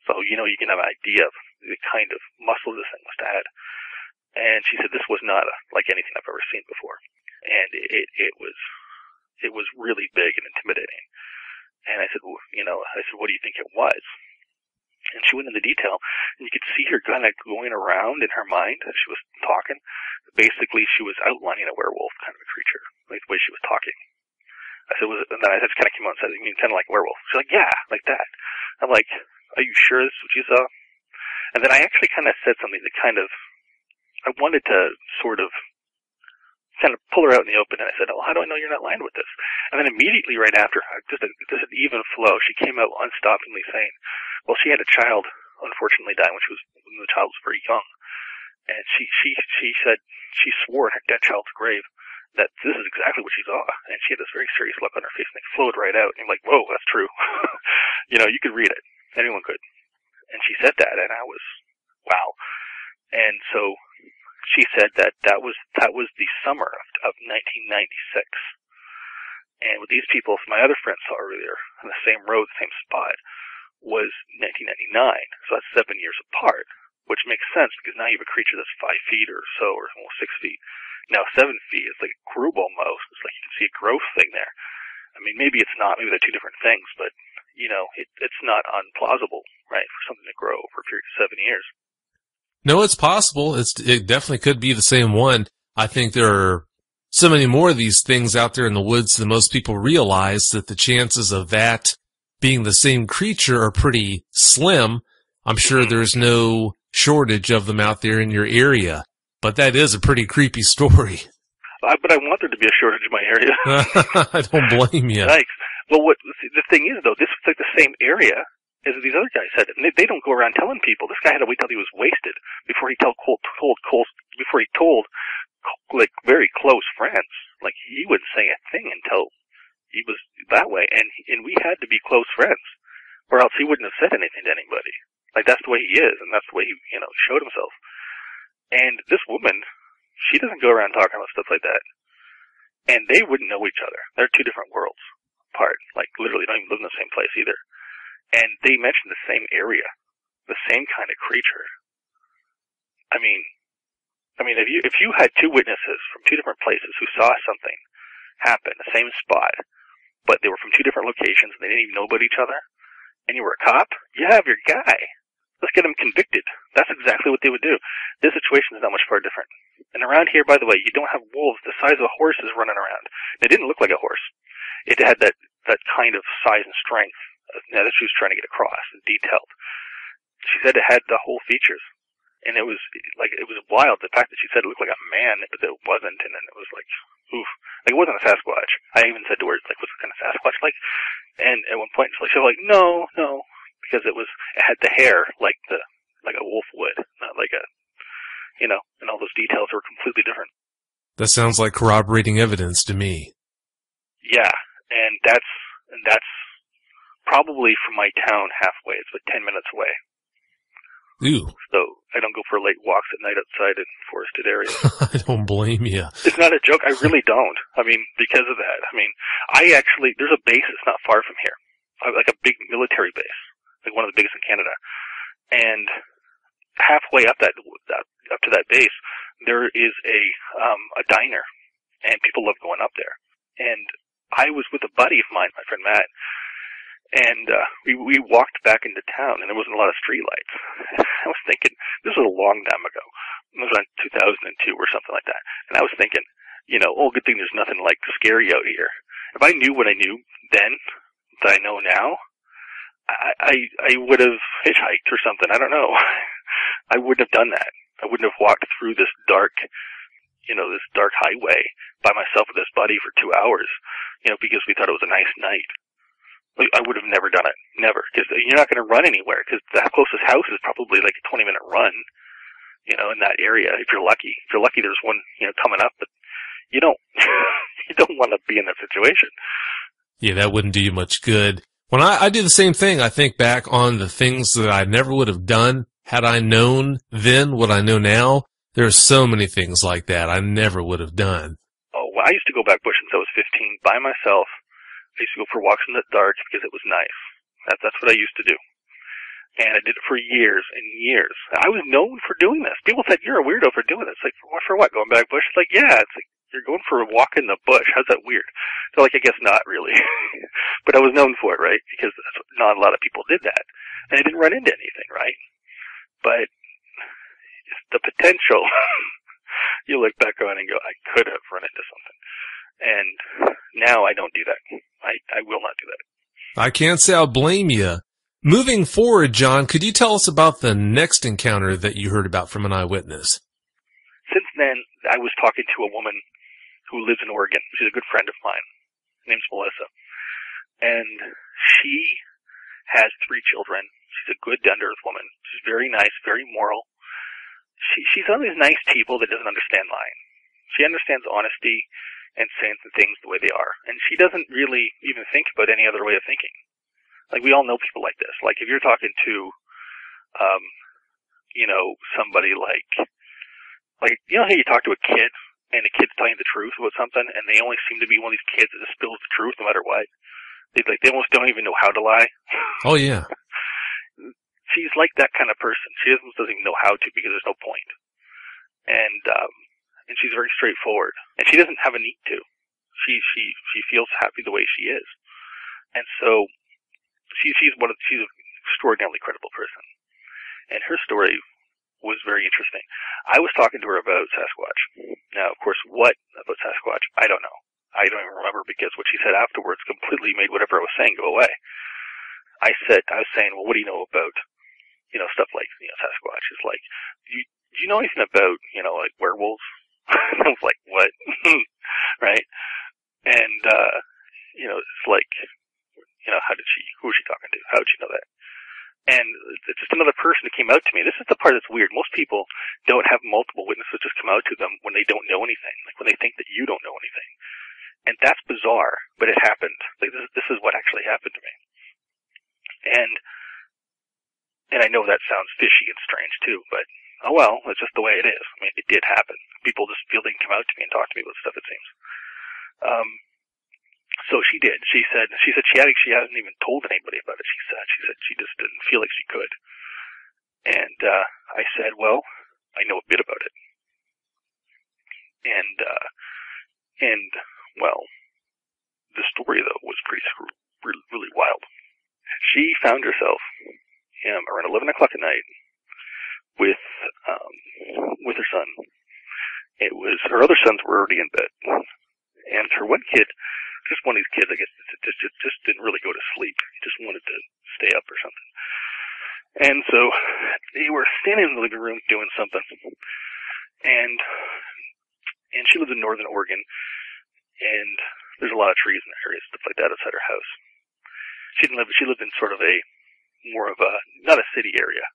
So, you can have an idea of the kind of muscle this thing must have had. And she said this was not like anything I've ever seen before. And it was really big and intimidating. And I said, what do you think it was? And she went into detail, and you could see her kind of going around in her mind as she was talking. Basically, she was outlining a werewolf kind of a creature, like the way she was talking. I said, and then I just kind of came out and said, you mean kind of like werewolf? She's like, yeah, like that. I'm like, are you sure this is what you saw? And then I actually kind of said something that I wanted to sort of kind of pull her out in the open, and I said, oh, how do I know you're not lying with this? And then immediately right after, just an even flow, she came out unstoppingly saying, well, she had a child unfortunately die when the child was very young. And she said, she swore in her dead child's grave that this is exactly what she saw. And she had this very serious look on her face, and it flowed right out. And I'm like, whoa, that's true. You could read it. Anyone could. And she said that, and I was, wow. And so she said that was the summer of 1996. And what these people, my other friends saw earlier, on the same road, the same spot, was 1999. So that's 7 years apart, which makes sense because now you have a creature that's 5 feet or so, or almost 6 feet. Now 7 feet, it's like a grub almost. It's like you can see a growth thing there. I mean, maybe it's not. Maybe they're two different things, but, it's not unplausible, right, for something to grow over a period of 7 years. No, it's possible. It definitely could be the same one. I think there are so many more of these things out there in the woods than most people realize that the chances of that being the same creature are pretty slim. I'm sure there's no shortage of them out there in your area, but that is a pretty creepy story. But I want there to be a shortage in my area. I don't blame you. Thanks. Well, the thing is, though, this was like the same area as these other guys said. And they don't go around telling people. This guy had to wait till he was wasted before he told like very close friends. Like he wouldn't say a thing until he was that way, and we had to be close friends, or else he wouldn't have said anything to anybody. Like that's the way he is, and that's the way he showed himself. And this woman, she doesn't go around talking about stuff like that. And they wouldn't know each other. They're two different worlds apart. Like literally, don't even live in the same place either. And they mentioned the same area, the same kind of creature. I mean, if you had two witnesses from two different places who saw something happen, the same spot, but they were from two different locations and they didn't even know about each other, and you were a cop, you have your guy. Let's get him convicted. That's exactly what they would do. This situation is not much far different. And around here, by the way, you don't have wolves the size of horses running around. They didn't look like a horse. It had that kind of size and strength that she was trying to get across and detailed. She said it had the whole features. And it was wild, the fact that she said it looked like a man, but it wasn't, and then it was like, oof. Like, it wasn't a Sasquatch. I even said to her, like, what's it kind of Sasquatch like? And at one point, she was like, no, because it had the hair like a wolf would, not like and all those details were completely different. That sounds like corroborating evidence to me. Yeah, and that's probably from my town halfway. It's about 10 minutes away. Ooh. So I don't go for late walks at night outside in forested areas. I don't blame you. It's not a joke. I really don't. I mean, because of that. I mean, there's a base that's not far from here. Like a big military base. Like one of the biggest in Canada. And halfway up to that base, there is a diner. And people love going up there. And I was with a buddy of mine, my friend Matt. And we walked back into town, and there wasn't a lot of streetlights. I was thinking, this was a long time ago. It was around 2002 or something like that. And I was thinking, good thing there's nothing like scary out here. If I knew what I knew then that I know now, I would have hitchhiked or something. I don't know. I wouldn't have done that. I wouldn't have walked through this dark highway by myself with this buddy for 2 hours, because we thought it was a nice night. I would have never done it. Never. Because you're not going to run anywhere, because the closest house is probably like a 20-minute run, in that area, if you're lucky. If you're lucky, there's one, coming up, but you don't, you don't want to be in that situation. Yeah, that wouldn't do you much good. When I do the same thing, I think back on the things that I never would have done had I known then what I know now. There are so many things like that I never would have done. Oh, wow. I used to go back bush since I was 15 by myself. I used to go for walks in the dark because it was nice. That's what I used to do. And I did it for years and years. I was known for doing this. People said, you're a weirdo for doing this. Like, for what? Going back bush? It's like, yeah, it's like, you're going for a walk in the bush. How's that weird? So, like, I guess not really. But I was known for it, right? Because not a lot of people did that. And I didn't run into anything, right? But the potential, you look back on and go, I could have run into something. And now I don't do that. I will not do that. I can't say I'll blame you. Moving forward, John, could you tell us about the next encounter that you heard about from an eyewitness? Since then, I was talking to a woman who lives in Oregon. She's a good friend of mine. Her name's Melissa. And she has 3 children. She's a good, down-to-earth woman. She's very nice, very moral. She's one of these nice people that doesn't understand lying. She understands honesty and saying things the way they are. And she doesn't really even think about any other way of thinking. Like, we all know people like this. Like, if you're talking to, somebody like, you know how you talk to a kid and the kid's telling you the truth about something and they only seem to be one of these kids that just spills the truth no matter what? They almost don't even know how to lie. Oh, yeah. She's like that kind of person. She doesn't even know how to because there's no point. And she's very straightforward. And she doesn't have a need to. She feels happy the way she is. And so, she's an extraordinarily credible person. And her story was very interesting. I was talking to her about Sasquatch. Now, of course, what about Sasquatch? I don't know. I don't even remember because what she said afterwards completely made whatever I was saying go away. I was saying, well, what do you know about, stuff like, Sasquatch? It's like, do you know anything about, like werewolves? I was like, what? Right? And, it's like, who was she talking to? How did she know that? And it's just another person who came out to me. This is the part that's weird. Most people don't have multiple witnesses just come out to them when they don't know anything, like when they think that you don't know anything. And that's bizarre, but it happened. Like, this is what actually happened to me. And I know that sounds fishy and strange too, but oh well, that's just the way it is. I mean, it did happen. People just feel they can come out to me and talk to me about stuff, it seems. So she did. She said she hasn't even told anybody about it. She said she just didn't feel like she could. And I said, well, I know a bit about it. And well, the story though was really wild. She found herself around 11 o'clock at night with her son. It was her other sons were already in bed, and her one kid. Just one of these kids, I guess, just didn't really go to sleep. He just wanted to stay up or something. And so they were standing in the living room doing something. And she lives in northern Oregon, and there's a lot of trees in the area, stuff like that outside her house. She lived in sort of more of a, not a city area,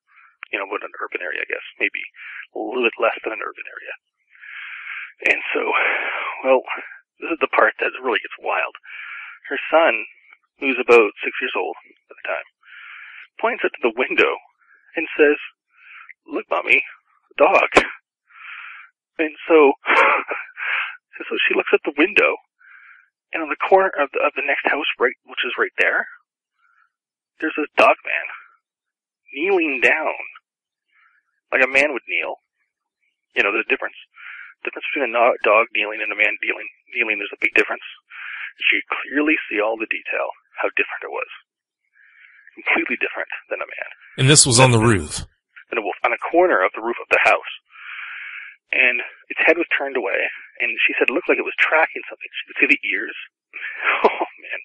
but an urban area, I guess. Maybe a little bit less than an urban area. And so, well, this is the part that really gets wild. Her son, who's about 6 years old at the time, points up to the window and says, "Look, Mommy, a dog." And so she looks at the window, and on the corner of the next house, which is right there, there's this dog man kneeling down, like a man would kneel. There's a difference. Difference between a dog kneeling and a man kneeling, there's a big difference. You could clearly see all the detail, how different it was. Completely different than a man. And this was on the roof? And a wolf, on a corner of the roof of the house. And its head was turned away, and she said it looked like it was tracking something. She could see the ears. Oh, man.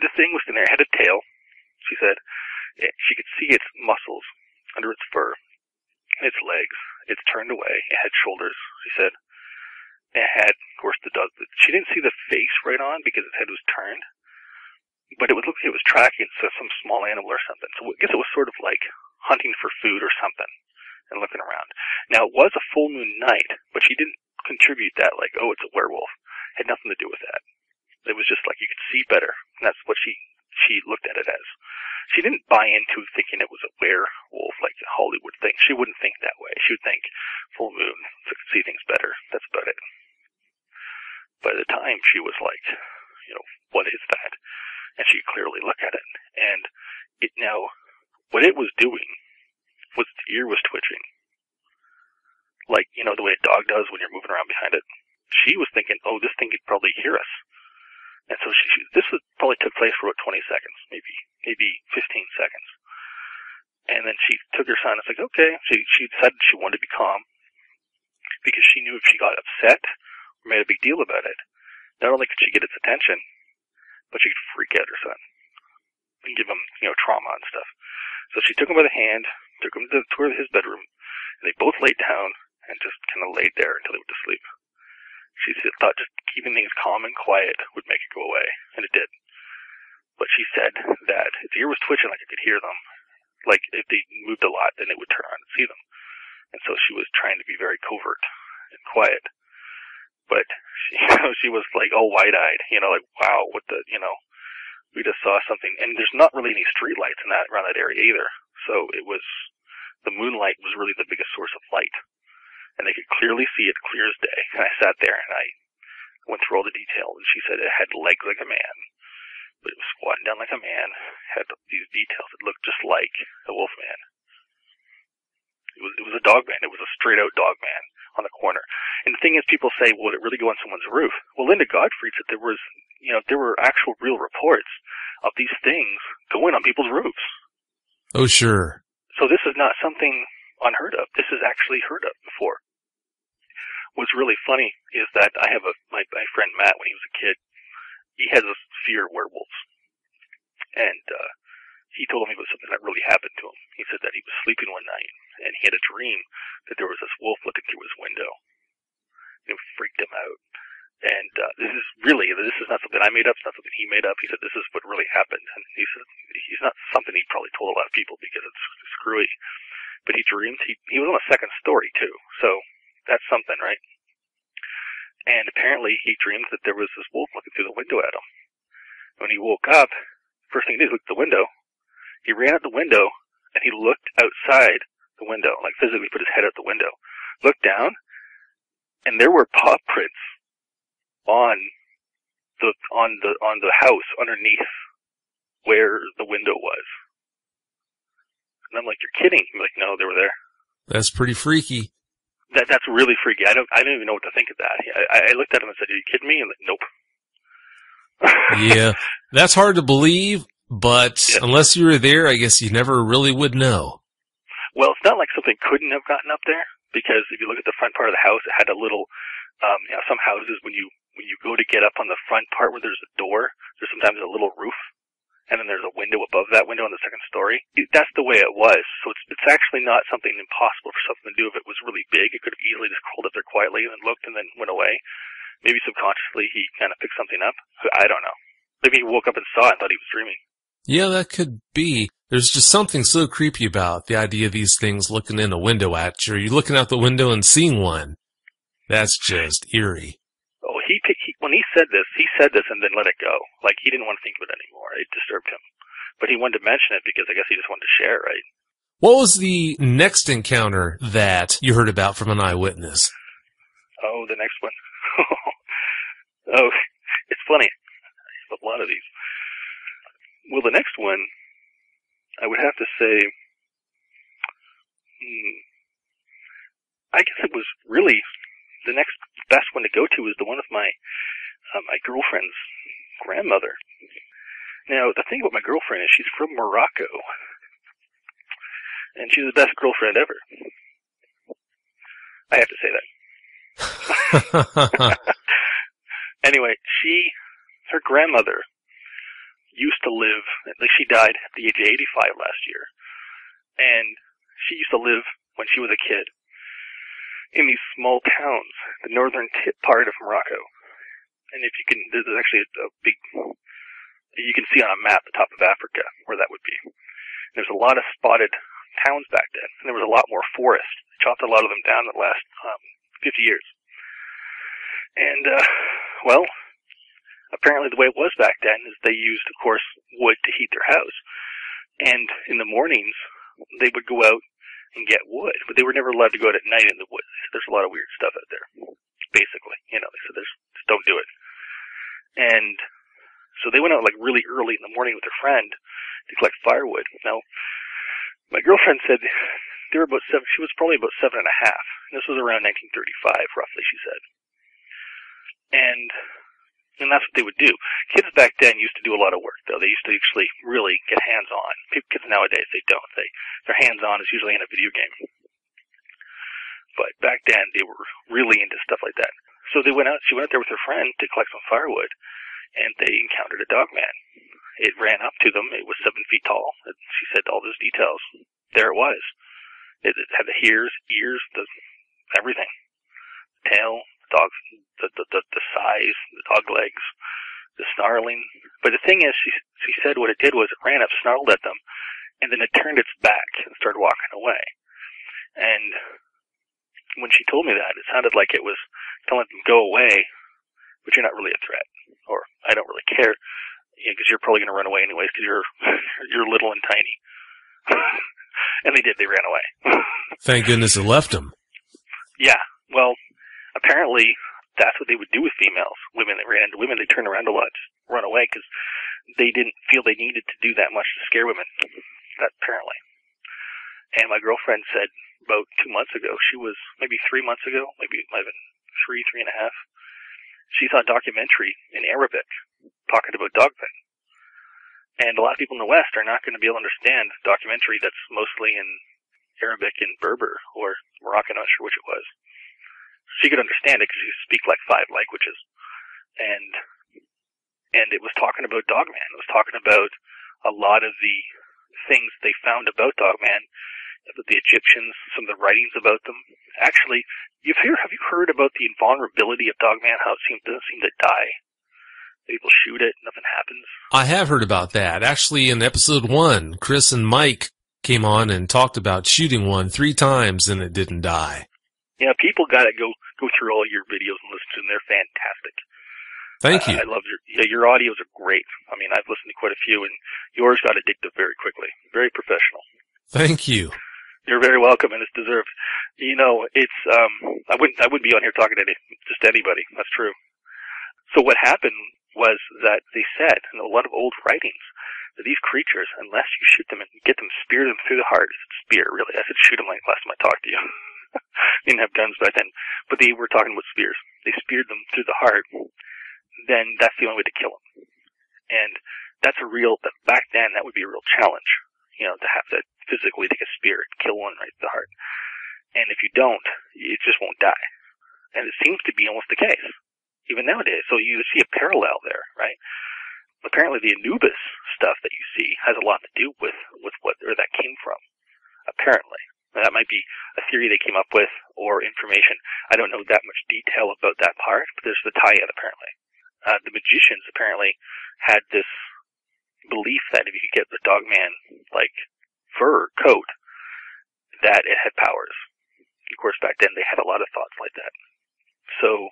The thing was in there. It had a tail, she said. She could see its muscles under its fur, and its legs. It's turned away. It had shoulders, she said. It had, of course, the dog. She didn't see the face right on because its head was turned, but it would look like it was tracking some small animal or something. So I guess it was sort of like hunting for food or something and looking around. Now, it was a full moon night, but she didn't contribute that like, oh, it's a werewolf. It had nothing to do with that. It was just like you could see better, and that's what she looked at it as. She didn't buy into thinking it was a werewolf like Hollywood thinks. She wouldn't think that way. She would think full moon, so could see things better. That's about it. by the time she was like, what is that? And she could clearly look at it. And what it was doing was its ear was twitching. Like, the way a dog does when you're moving around behind it. She was thinking, oh, this thing could probably hear us. And so probably took place for about 20 seconds, maybe 15 seconds. And then she took her son and was like, okay. She decided she wanted to be calm because she knew if she got upset or made a big deal about it, not only could she get its attention, but she could freak out her son and give him, trauma and stuff. So she took him by the hand, took him to his bedroom, and they both laid down and just kind of laid there until they went to sleep. She thought just keeping things calm and quiet would make it go away, and it did. But she said that its ear was twitching like it could hear them. Like if they moved a lot, then it would turn around and see them. And so she was trying to be very covert and quiet. But she was like all wide-eyed, like, wow, we just saw something. And there's not really any street lights around that area either. So the moonlight was really the biggest source of light. And they could clearly see it clear as day. And I sat there and I went through all the detail, and she said it had legs like a man, but it was squatting down like a man, had these details. It looked just like a wolf man. It was a dog man. It was a straight out dog man on the corner. And the thing is, people say, well, did it really go on someone's roof? Well, Linda Godfrey said there were actual real reports of these things going on people's roofs. Oh, sure. So this is not something unheard of. This is actually heard of before. What's really funny is that I have my friend Matt, when he was a kid, he has a fear of werewolves. And he told me it was something that really happened to him. He said that he was sleeping one night, and he had a dream that there was this wolf looking through his window. It freaked him out. And this is not something I made up, it's not something he made up. He said this is what really happened. And he said he's not something he probably told a lot of people because it's screwy. But he dreamed, he was on a second story too, so that's something, right? And apparently he dreamed that there was this wolf looking through the window at him. When he woke up, first thing he did was look at the window. He ran out the window and he looked outside the window, like physically put his head out the window, looked down, and there were paw prints on the house underneath where the window was. And I'm like, you're kidding. I'm like, no, they were there. That's pretty freaky. That's really freaky. I don't even know what to think of that. I looked at him and said, are you kidding me? And like, nope. Yeah, that's hard to believe, but unless you were there, I guess you never really would know. Well, it's not like something couldn't have gotten up there, because if you look at the front part of the house, it had a little, some houses when you go to get up on the front part where there's a door, there's sometimes a little roof, and then there's a window above that window on the second story. That's the way it was. So it's actually not something impossible for something to do. If it was really big, it could have easily just crawled up there quietly and then looked and then went away. Maybe subconsciously he kind of picked something up. I don't know. Maybe he woke up and saw it and thought he was dreaming. Yeah, that could be. There's just something so creepy about the idea of these things looking in a window at you, or you looking out the window and seeing one. That's just eerie. Oh, when he said this and then let it go. Like, he didn't want to think of it anymore. It disturbed him. But he wanted to mention it because I guess he just wanted to share, right? What was the next encounter that you heard about from an eyewitness? Oh, the next one. Oh, it's funny. I have a lot of these. Well, the next one, I would have to say, I guess it was really the next best one to go to was the one with my girlfriend's grandmother. Now, the thing about my girlfriend is she's from Morocco, and she's the best girlfriend ever. I have to say that. Anyway, her grandmother used to live, like she died at the age of 85 last year, and she used to live when she was a kid in these small towns, the northern part of Morocco. And if you can, there's actually a big, you can see on a map the top of Africa where that would be. There's a lot of spotted towns back then, and there was a lot more forest. They chopped a lot of them down in the last 50 years. And, well, apparently the way it was back then is they used, of course, wood to heat their house. And in the mornings, they would go out and get wood, but they were never allowed to go out at night in the woods. There's a lot of weird stuff out there. basically. You know, they said, just don't do it. And so they went out like really early in the morning with their friend to collect firewood. Now, my girlfriend said they were about she was probably about 7.5. This was around 1935, roughly, she said. And that's what they would do. Kids back then used to do a lot of work, though. They used to actually really get hands-on. Kids nowadays, they don't. Their hands-on is usually in a video game. But back then, they were really into stuff like that. So she went out there with her friend to collect some firewood, and they encountered a dog man. It ran up to them. It was 7 feet tall. She said all those details. There it was. It had the ears, everything. Tail, the size, the dog legs, the snarling. But the thing is, she said what it did was it ran up, snarled at them, and then it turned its back and started walking away. And when she told me that, it sounded like it was telling them go away, but you're not really a threat, or I don't really care, because you're probably going to run away anyways, because you're little and tiny. And they did. They ran away. Thank goodness it left them. Yeah. Well, apparently that's what they would do with females. Women that ran into women, they turned around a lot, run away, because they didn't feel they needed to do that much to scare women. That apparently. And my girlfriend said about 2 months ago, she was maybe 3 months ago, maybe it might have been 3.5. She saw a documentary in Arabic talking about dogmen. And a lot of people in the West are not going to be able to understand a documentary that's mostly in Arabic and Berber or Moroccan, I'm not sure which it was. She could understand it because she speak like 5 languages. And it was talking about Dogman. It was talking about a lot of the things they found about Dogman, about the Egyptians, some of the writings about them. Actually, have you heard about the invulnerability of Dogman, how it doesn't seem to die? People shoot it, nothing happens. I have heard about that. Actually, in episode 1, Chris and Mike came on and talked about shooting one 3 times and it didn't die. Yeah, people got to go through all your videos and listen to them. They're fantastic. Thank you. I love your audios are great. I mean, I've listened to quite a few, and yours got addictive very quickly. Very professional. Thank you. You're very welcome, and it's deserved. You know, it's I wouldn't be on here talking to just anybody. That's true. So what happened was that they said in a lot of old writings that these creatures, unless you shoot them and get them, spear them through the heart, spear really. I said shoot them like last time I talked to you. They didn't have guns back then, but they were talking about spears. They speared them through the heart. Then that's the only way to kill them. And back then that would be a real challenge, you know, to have to physically take a spear and kill one right to the heart. And if you don't, it just won't die. And it seems to be almost the case, even nowadays. So you see a parallel there, right? Apparently the Anubis stuff that you see has a lot to do with where that came from. Apparently. Now, that might be a theory they came up with or information. I don't know that much detail about that part, but there's the tie-in apparently. The magicians apparently had this belief that if you could get the Dogman, like, fur coat, that it had powers. Of course, back then they had a lot of thoughts like that. So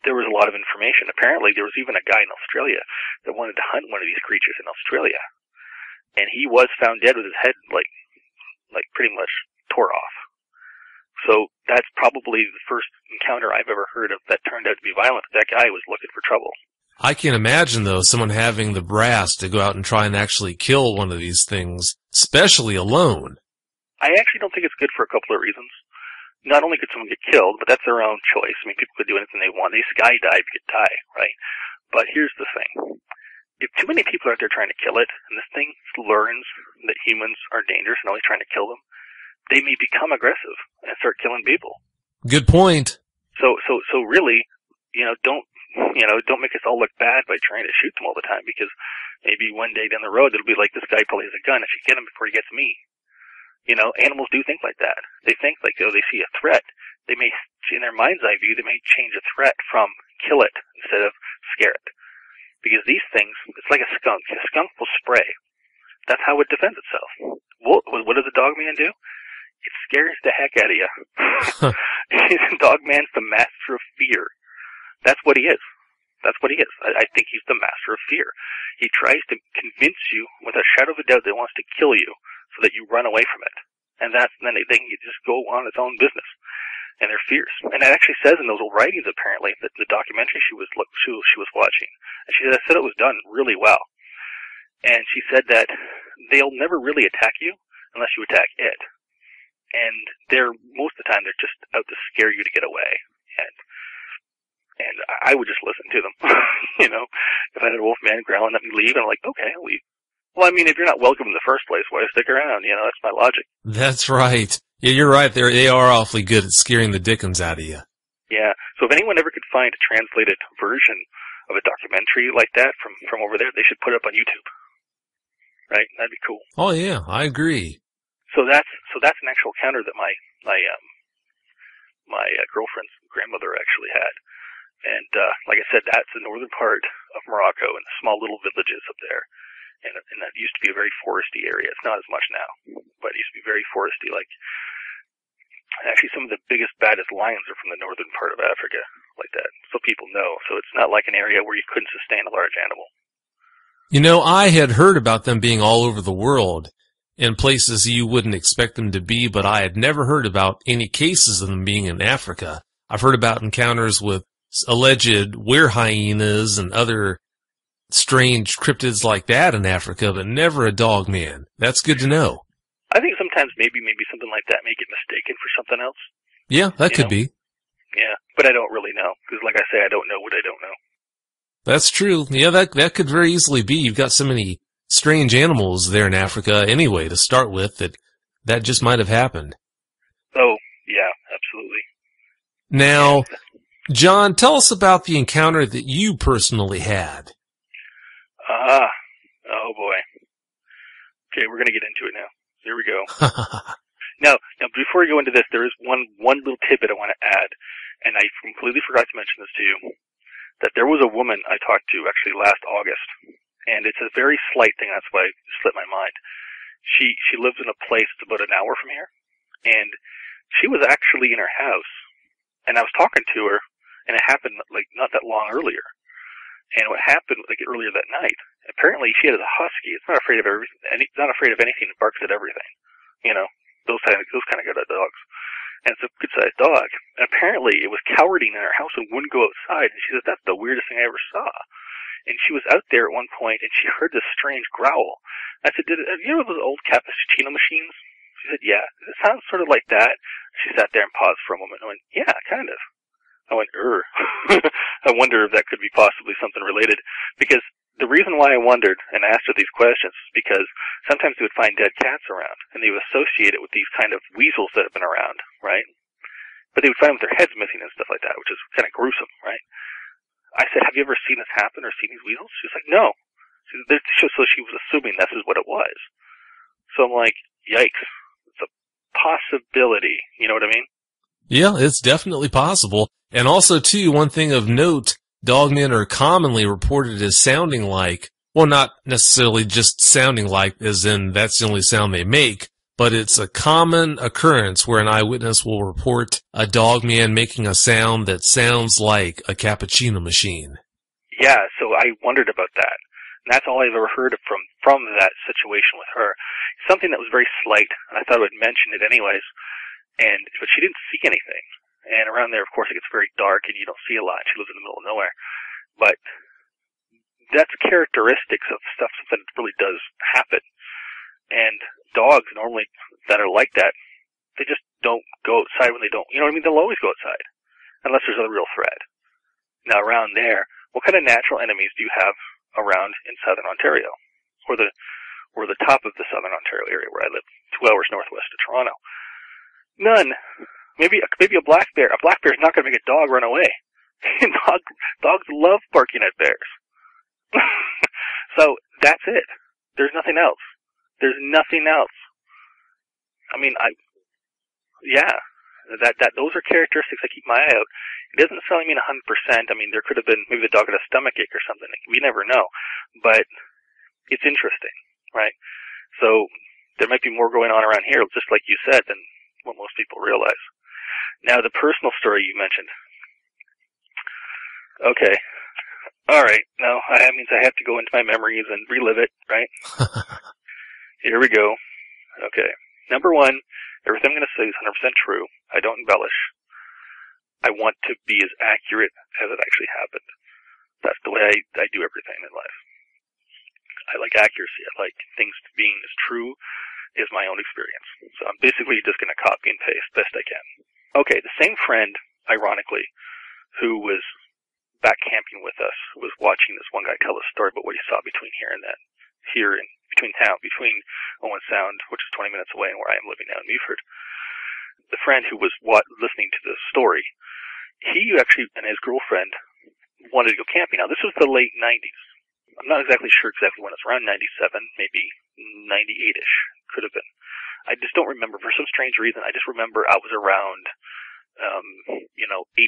there was a lot of information. Apparently there was even a guy in Australia that wanted to hunt one of these creatures in Australia. And he was found dead with his head, like pretty much tore off. So that's probably the first encounter I've ever heard of that turned out to be violent. That guy was looking for trouble. I can imagine, though, someone having the brass to go out and try and actually kill one of these things, especially alone. I actually don't think it's good for a couple of reasons. Not only could someone get killed, but that's their own choice. I mean, people could do anything they want. They skydive, you could die, right? But here's the thing. If too many people are out there trying to kill it, and this thing learns that humans are dangerous and always trying to kill them, they may become aggressive and start killing people. Good point. So really, don't make us all look bad by trying to shoot them all the time, because maybe one day down the road it'll be like, this guy probably has a gun. I should get him before he gets me. You know, animals do think like that. They think like, they see a threat. They may, in their mind's eye view, they may change a threat from kill it instead of scare it. Because these things, it's like a skunk. A skunk will spray. That's how it defends itself. What does a dog man do? It scares the heck out of you. Dogman's the master of fear. That's what he is. That's what he is. I think he's the master of fear. He tries to convince you with a shadow of a doubt that he wants to kill you so that you run away from it. And then he can just go on its own business. and they're fierce. And it actually says in those old writings, apparently, that the documentary she was watching, and she said it was done really well. And she said that they'll never really attack you unless you attack it. And most of the time they're just out to scare you to get away. And I would just listen to them. You know, if I had a wolf man growling at me leave, I'm like, okay, I'll leave. Well, I mean, if you're not welcome in the first place, why stick around? You know, that's my logic. That's right. Yeah, you're right. They are awfully good at scaring the dickens out of you. Yeah. So if anyone ever could find a translated version of a documentary like that from over there, they should put it up on YouTube. Right? That'd be cool. Oh yeah, I agree. So that's an actual encounter that my girlfriend's grandmother actually had. And like I said, that's the northern part of Morocco and the small little villages up there. And that used to be a very foresty area. It's not as much now, but it used to be very foresty. Like, actually, some of the biggest, baddest lions are from the northern part of Africa, like that. So people know. So it's not like an area where you couldn't sustain a large animal. You know, I had heard about them being all over the world in places you wouldn't expect them to be, but I had never heard about any cases of them being in Africa. I've heard about encounters with alleged were-hyenas and other strange cryptids like that in Africa, but never a dog man. That's good to know. I think sometimes maybe something like that may get mistaken for something else. Yeah, that could be. Yeah, but I don't really know, because like I say, I don't know what I don't know. That's true. Yeah, that could very easily be. You've got so many strange animals there in Africa anyway to start with that just might have happened. Oh, yeah, absolutely. Now, John, tell us about the encounter that you personally had. Oh boy. Okay, we're gonna get into it now. Here we go. Now, before we go into this, there is one little tidbit I want to add, and I completely forgot to mention this to you, that there was a woman I talked to actually last August, and it's a very slight thing, that's why it slipped my mind. She lives in a place that's about an hour from here, and she was actually in her house, and I was talking to her, and it happened like not that long earlier. And what happened like earlier that night, apparently she had a husky. It's not afraid of everything. It's not afraid of anything. It barks at everything. You know, those kind of good dogs. And it's a good-sized dog. And apparently it was cowarding in her house and wouldn't go outside. And she said, that's the weirdest thing I ever saw. And she was out there at one point, and she heard this strange growl. I said, have you know those old cappuccino machines? She said, yeah. It sounds sort of like that. She sat there and paused for a moment and went, yeah, kind of. I went, I wonder if that could be possibly something related. Because the reason why I wondered and asked her these questions is because sometimes they would find dead cats around, and they would associate it with these kind of weasels that have been around, right? But they would find them with their heads missing and stuff like that, which is kind of gruesome, right? I said, have you ever seen this happen or seen these weasels? She was like, no. So she was assuming this is what it was. So I'm like, yikes. It's a possibility. You know what I mean? Yeah, it's definitely possible. And also, too, one thing of note, dogmen are commonly reported as sounding like, well, not necessarily just sounding like, as in that's the only sound they make, but it's a common occurrence where an eyewitness will report a dogman making a sound that sounds like a cappuccino machine. Yeah, so I wondered about that. And that's all I've ever heard from that situation with her. Something that was very slight, and I thought I would mention it anyways. But she didn't see anything. And around there, of course, it gets very dark and you don't see a lot. She lives in the middle of nowhere. But that's characteristics of stuff that really does happen. And dogs normally that are like that, they just don't go outside when they don't, you know what I mean? They'll always go outside. Unless there's a real threat. Now around there, what kind of natural enemies do you have around in southern Ontario? Or the top of the southern Ontario area where I live, 2 hours northwest of Toronto? None. Maybe a black bear. A black bear is not going to make a dog run away. Dogs love barking at bears. So that's it. There's nothing else. There's nothing else. I mean, those are characteristics I keep my eye out. It doesn't necessarily mean 100%. I mean, there could have been maybe the dog had a stomach ache or something. We never know, but it's interesting, right? So there might be more going on around here, just like you said, than what most people realize. Now, the personal story you mentioned. Okay. All right. Now, that means I have to go into my memories and relive it, right? Here we go. Okay. Number one, everything I'm going to say is 100% true. I don't embellish. I want to be as accurate as it actually happened. That's the way I do everything in life. I like accuracy. I like things being as true as my own experience. So I'm basically just going to copy and paste best I can. Okay, the same friend, ironically, who was back camping with us, was watching this one guy tell a story about what he saw between here and then. Here in between Owen Sound, which is 20 minutes away, and where I am living now in Meaford. The friend who was listening to the story, he actually and his girlfriend wanted to go camping. Now, this was the late 90s. I'm not exactly sure exactly when. It's around 97, maybe 98-ish. Could have been. I just don't remember. For some strange reason, I just remember I was around, 18, 19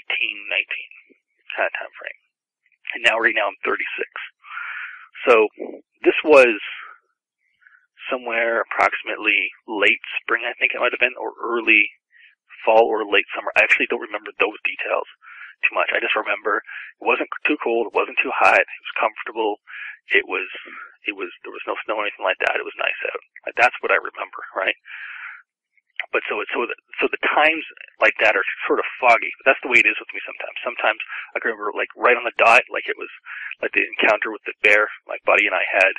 kind of time frame. And right now I'm 36. So this was somewhere approximately late spring, I think it might have been, or early fall or late summer. I actually don't remember those details too much. I just remember it wasn't too cold, it wasn't too hot, it was comfortable, there was no snow or anything like that. It was nice out. Like, that's what I remember, right? But so the times like that are sort of foggy. But that's the way it is with me sometimes. Sometimes I can remember like right on the dot, like it was like the encounter with the bear my buddy and I had.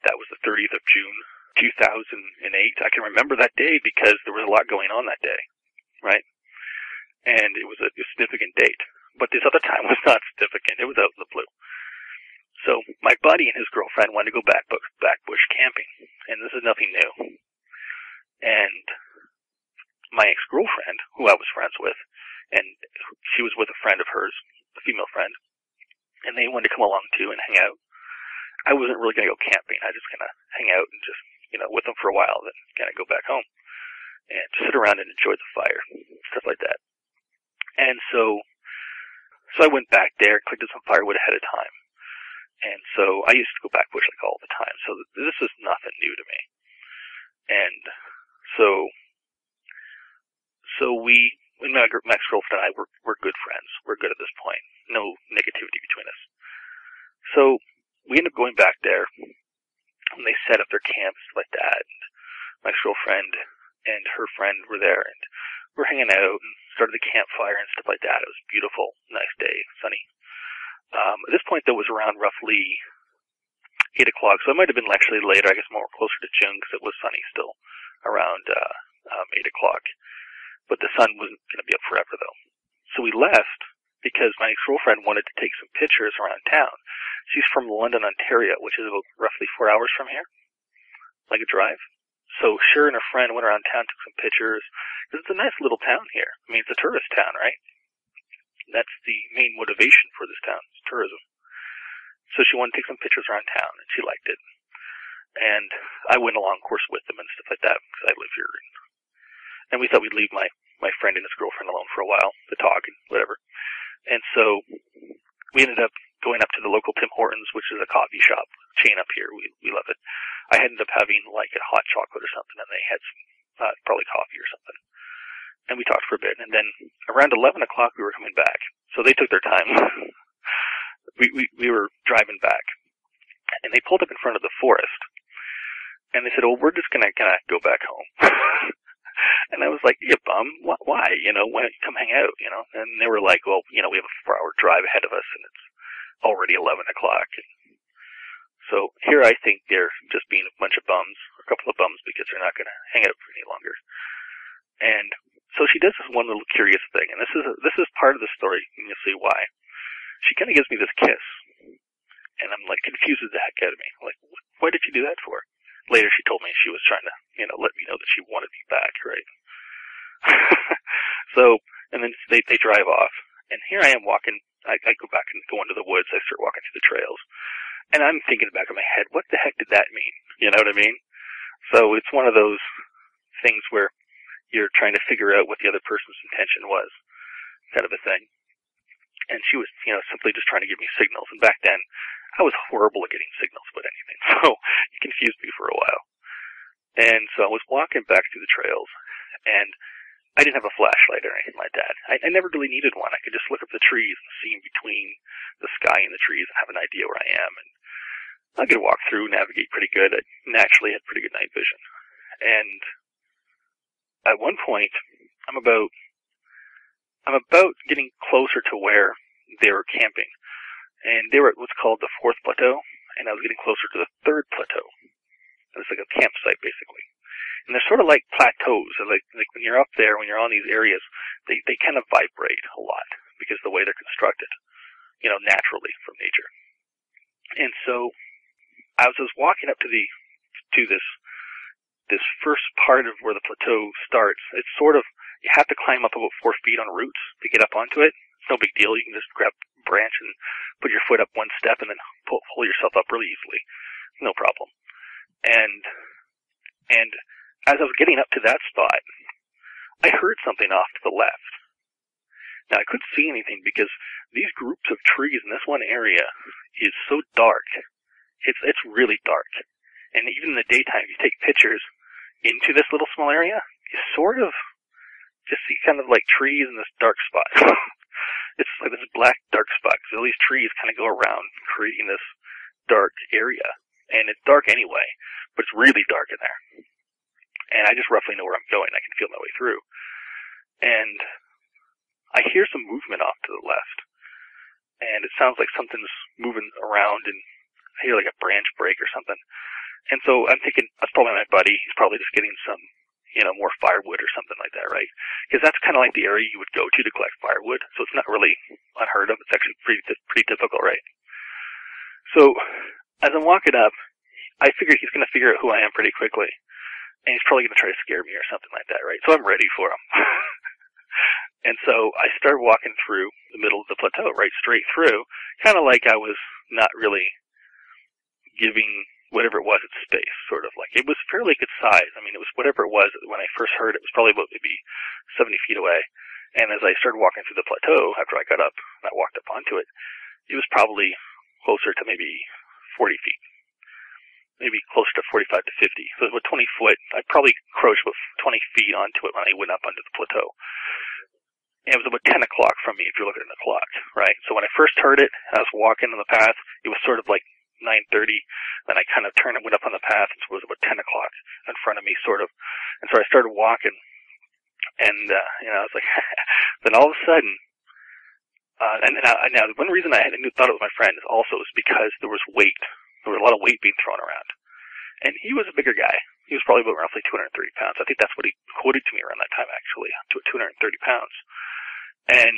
That was the 30th of June, 2008. I can remember that day because there was a lot going on that day, right? And it was a significant date. But this other time was not significant. It was out in the blue. So my buddy and his girlfriend wanted to go back bush camping, and this is nothing new. And my ex-girlfriend, who I was friends with, and she was with a friend of hers, a female friend, and they wanted to come along too and hang out. I wasn't really going to go camping. I just kind of hang out and just, with them for a while, then kind of go back home and just sit around and enjoy the fire, stuff like that. And so I went back there, collected some firewood ahead of time. And so I used to go back bush like all the time. So this is nothing new to me. And so my ex-girlfriend and I were good friends. We're good at this point. No negativity between us. So we ended up going back there, and they set up their camps like that. And my ex-girlfriend and her friend were there, and we're hanging out and started the campfire and stuff like that. It was beautiful, nice day, sunny. At this point, though, it was around roughly 8 o'clock, so it might have been actually later, I guess more closer to June, because it was sunny still, around 8 o'clock. But the sun wasn't going to be up forever, though. So we left because my ex-girlfriend wanted to take some pictures around town. She's from London, Ontario, which is about roughly 4 hours from here, like a drive. So her and her friend went around town, took some pictures. It's a nice little town here. I mean, it's a tourist town, right? That's the main motivation for this town, is tourism. So she wanted to take some pictures around town, and she liked it. And I went along, of course, with them and stuff like that, because I live here. And we thought we'd leave my friend and his girlfriend alone for a while to talk and whatever. And so we ended up going up to the local Tim Hortons, which is a coffee shop chain up here. We love it. I ended up having like a hot chocolate or something, and they had some probably coffee or something. And we talked for a bit, and then around 11 o'clock we were coming back. So they took their time. we were driving back, and they pulled up in front of the forest, and they said, "Oh, we're just gonna kind of go back home." And I was like, "You bum, why? Why don't you come hang out?" And they were like, "Well, we have a 4-hour drive ahead of us, and it's already 11 o'clock." So here I think they're just being a bunch of bums, a couple of bums, because they're not going to hang out for any longer. And so she does this one little curious thing, and this is part of the story, and you'll see why. She kind of gives me this kiss, and I'm like, confuses the heck out of me. I'm like, what did she do that for? Later she told me she was trying to, let me know that she wanted me back, right? So, and then they drive off, and here I am walking. I go back and go into the woods. I start walking through the trails, and I'm thinking in the back of my head, what the heck did that mean? You know what I mean? So it's one of those things where you're trying to figure out what the other person's intention was, kind of a thing. And she was, simply just trying to give me signals. And back then, I was horrible at getting signals about anything, so it confused me for a while. And so I was walking back through the trails, and I didn't have a flashlight or anything like that. I never really needed one. I could just look up the trees and see in between the sky and the trees and have an idea where I am. And I could walk through, navigate pretty good. I naturally had pretty good night vision. And at one point, I'm about I'm about getting closer to where they were camping. And they were at what's called the 4th plateau, and I was getting closer to the 3rd plateau. It's like a campsite, basically. And they're sort of like plateaus. Like when you're up there, when you're on these areas, they kind of vibrate a lot because of the way they're constructed, naturally from nature. And so I was walking up to this first part of where the plateau starts. It's sort of, you have to climb up about 4 feet on roots to get up onto it. It's no big deal. You can just grab a branch and put your foot up one step and then pull yourself up really easily. No problem. And as I was getting up to that spot, I heard something off to the left. Now, I couldn't see anything because these groups of trees in this one area is so dark. It's really dark. And even in the daytime, if you take pictures into this little small area, you sort of just see kind of like trees in this dark spot. It's like this black dark spot because all these trees kind of go around creating this dark area. And it's dark anyway, but it's really dark in there. And I just roughly know where I'm going. I can feel my way through. And I hear some movement off to the left. And it sounds like something's moving around, and I hear like a branch break or something. And so I'm thinking, that's probably my buddy. He's probably just getting some, more firewood or something like that, right? Because that's kind of like the area you would go to collect firewood. So it's not really unheard of. It's actually pretty typical, right? So as I'm walking up, I figure he's going to figure out who I am pretty quickly. And he's probably going to try to scare me or something like that, right? So I'm ready for him. And so I start walking through the middle of the plateau, right straight through, kind of like I was not really giving whatever it was its space, sort of like. It was fairly good size. I mean, it was whatever it was. When I first heard it, it was probably about maybe 70 feet away. And as I started walking through the plateau, after I got up and I walked up onto it, it was probably closer to maybe 40 feet. Maybe closer to 45 to 50. So it was about 20 foot. I probably crouched about 20 feet onto it when I went up onto the plateau. And it was about 10 o'clock from me if you're looking at the clock, right? So when I first heard it, I was walking on the path. It was sort of like 9:30. Then I kind of turned and went up on the path, and so it was about 10 o'clock in front of me, sort of. And so I started walking, and I was like, then all of a sudden, now one reason I thought it was my friend is also because there was weight. There was a lot of weight being thrown around, and he was a bigger guy. He was probably about roughly 230 pounds. I think that's what he quoted to me around that time, actually, to 230 pounds. And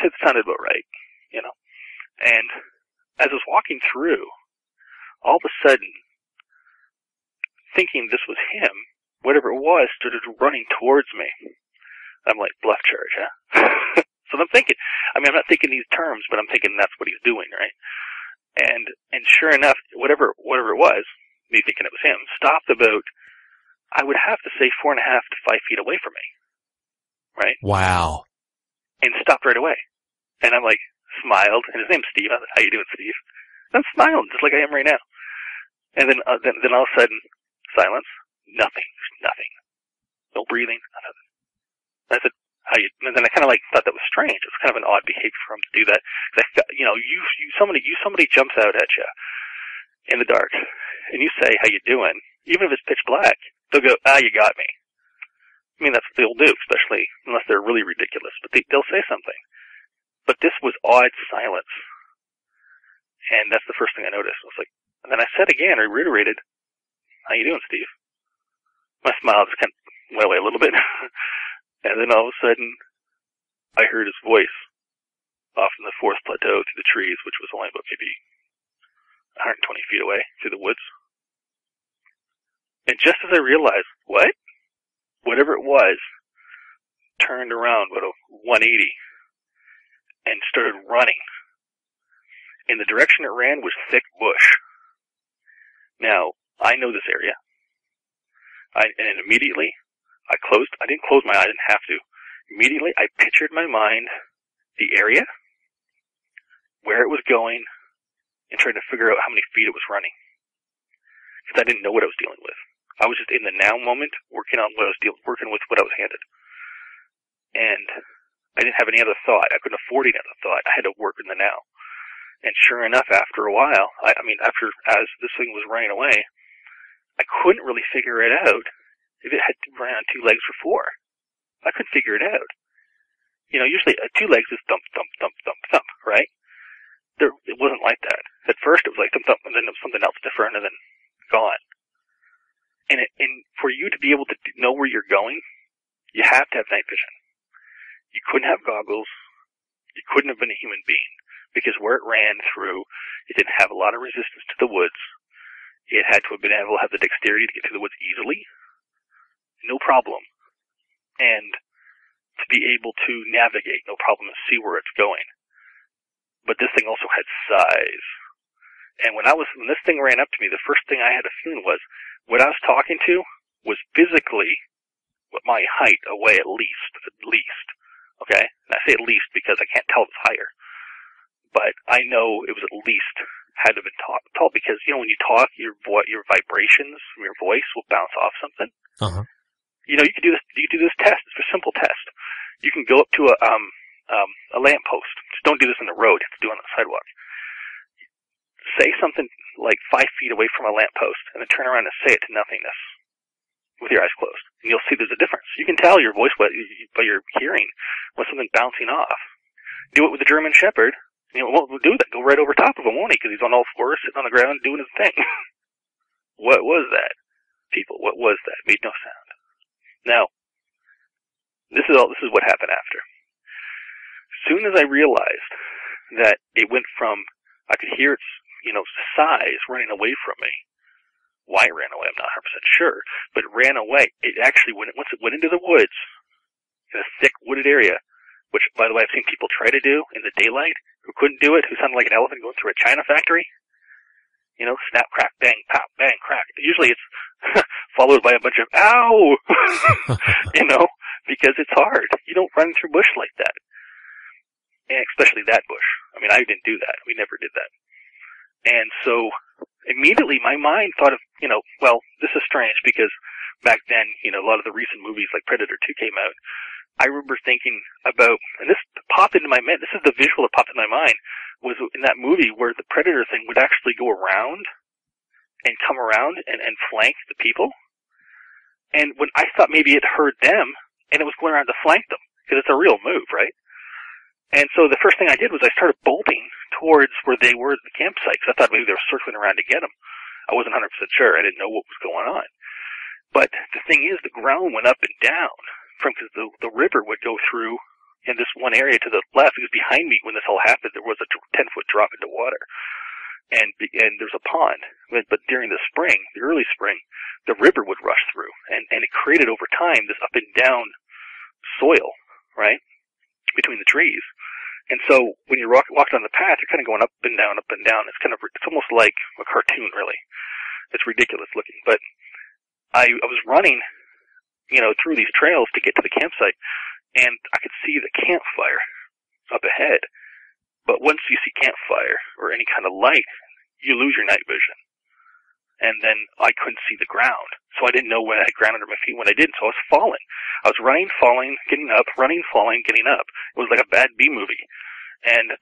it sounded about right, And as I was walking through, all of a sudden, thinking this was him, whatever it was, started running towards me. I'm like, bluff charge, huh? So I'm thinking, I'm not thinking these terms, but I'm thinking that's what he's doing, right? And sure enough, whatever it was, me thinking it was him, stopped about, I would have to say 4.5 to 5 feet away from me, right? Wow. And stopped right away. And I'm like, smiled, and his name's Steve. I was like, how you doing, Steve? And I'm smiling, just like I am right now. And then all of a sudden, silence, nothing, just nothing. No breathing, nothing. And I said, and then I kind of thought that was strange. It was kind of an odd behavior for him to do that. Cause somebody jumps out at you in the dark, and you say, how you doing? Even if it's pitch black, they'll go, you got me. I mean, that's what they'll do, especially unless they're really ridiculous, but they'll say something. But this was odd silence. And that's the first thing I noticed. I was like, and then I said again, I reiterated, how you doing, Steve? My smile just kind of went away a little bit. And then all of a sudden, I heard his voice off in the 4th plateau through the trees, which was only about maybe 120 feet away through the woods. And just as I realized, whatever it was, turned around about a 180 and started running. In the direction it ran was thick bush. Now, I know this area. And immediately, I didn't close my eyes, I didn't have to. Immediately, I pictured in my mind the area, where it was going, and tried to figure out how many feet it was running. Because I didn't know what I was dealing with. I was just in the now moment, working with what I was handed. And I didn't have any other thought. I couldn't afford any other thought. I had to work in the now. And sure enough, after a while, as this thing was running away, I couldn't really figure it out if it had to run on 2 legs or 4. I couldn't figure it out. Usually 2 legs is thump, thump, thump, thump, thump, right? It wasn't like that. At first it was like thump, thump, and then it was something else different, and then gone. And for you to be able to know where you're going, you have to have night vision. You couldn't have goggles. You couldn't have been a human being, because where it ran through, it didn't have a lot of resistance to the woods. It had to have been able to have the dexterity to get to the woods easily, no problem, and to be able to navigate, no problem, and see where it's going. But this thing also had size. And when this thing ran up to me, the first thing I had a feeling was, what I was talking to was physically my height away at least. Okay? And I say at least because I can't tell if it's higher. But I know it was at least, had to have been tall, because, when you talk, your vibrations from your voice will bounce off something. Uh-huh. You can do this test. It's a simple test. You can go up to a lamppost. Just don't do this on the road. You have to do it on the sidewalk. Say something like 5 feet away from a lamppost, and then turn around and say it to nothingness with your eyes closed. And you'll see there's a difference. You can tell your voice by your hearing when something's bouncing off. Do it with the German Shepherd. We'll do that. Go right over top of him, won't he? Because he's on all fours, sitting on the ground, doing his thing. What was that? People, what was that? It made no sound. Now, this is what happened after. As soon as I realized that it went from, I could hear its, size running away from me. Why it ran away, I'm not 100% sure, but it ran away. It actually, once it went into the woods, in a thick wooded area, which, by the way, I've seen people try to do in the daylight, who couldn't do it, who sounded like an elephant going through a china factory. Snap, crack, bang, pop, bang, crack. Usually it's followed by a bunch of, ow! Because it's hard. You don't run through bush like that. And especially that bush. I mean, I didn't do that. We never did that. And so, immediately my mind thought of, well, this is strange, because back then, a lot of the recent movies like Predator 2 came out. I remember thinking about, and this popped into my mind, this is the visual that popped in my mind, was in that movie where the Predator thing would actually go around and come around and flank the people. And when I thought maybe it heard them, and it was going around to flank them, because it's a real move, right? And so the first thing I did was I started bolting towards where they were at the campsite, because I thought maybe they were circling around to get them. I wasn't 100% sure. I didn't know what was going on. But the thing is, the ground went up and down, because the river would go through in this one area to the left. Because behind me, when this all happened, there was a 10-foot drop into water. And there's a pond. But during the spring, the early spring, the river would rush through. And it created over time this up and down soil, right, between the trees. And so when you walk down the path, you're kind of going up and down, up and down. It's almost like a cartoon, really. It's ridiculous looking. But I was running, through these trails to get to the campsite, and I could see the campfire up ahead. But once you see campfire or any kind of light, you lose your night vision. And then I couldn't see the ground. So I didn't know when I had ground under my feet when I didn't. So I was falling. I was running, falling, getting up, running, falling, getting up. It was like a bad B movie. And